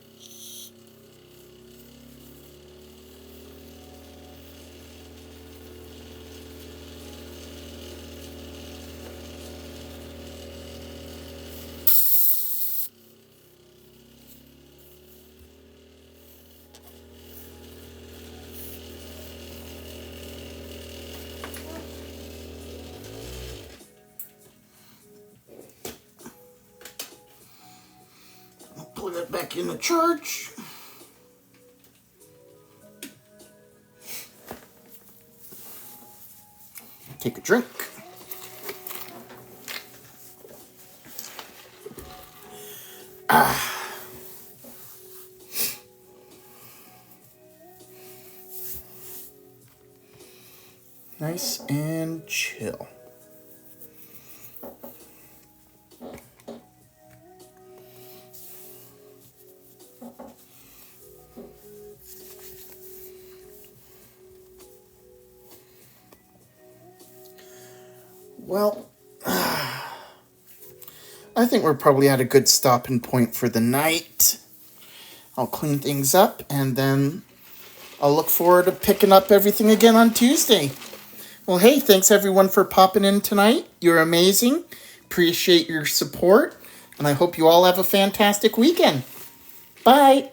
Speaker 1: Put it back in the charge. Take a drink. Nice and chill. Well, I think we're probably at a good stopping point for the night. I'll clean things up, and then I'll look forward to picking up everything again on Tuesday. Well, hey, thanks everyone for popping in tonight. You're amazing. Appreciate your support. And I hope you all have a fantastic weekend. Bye.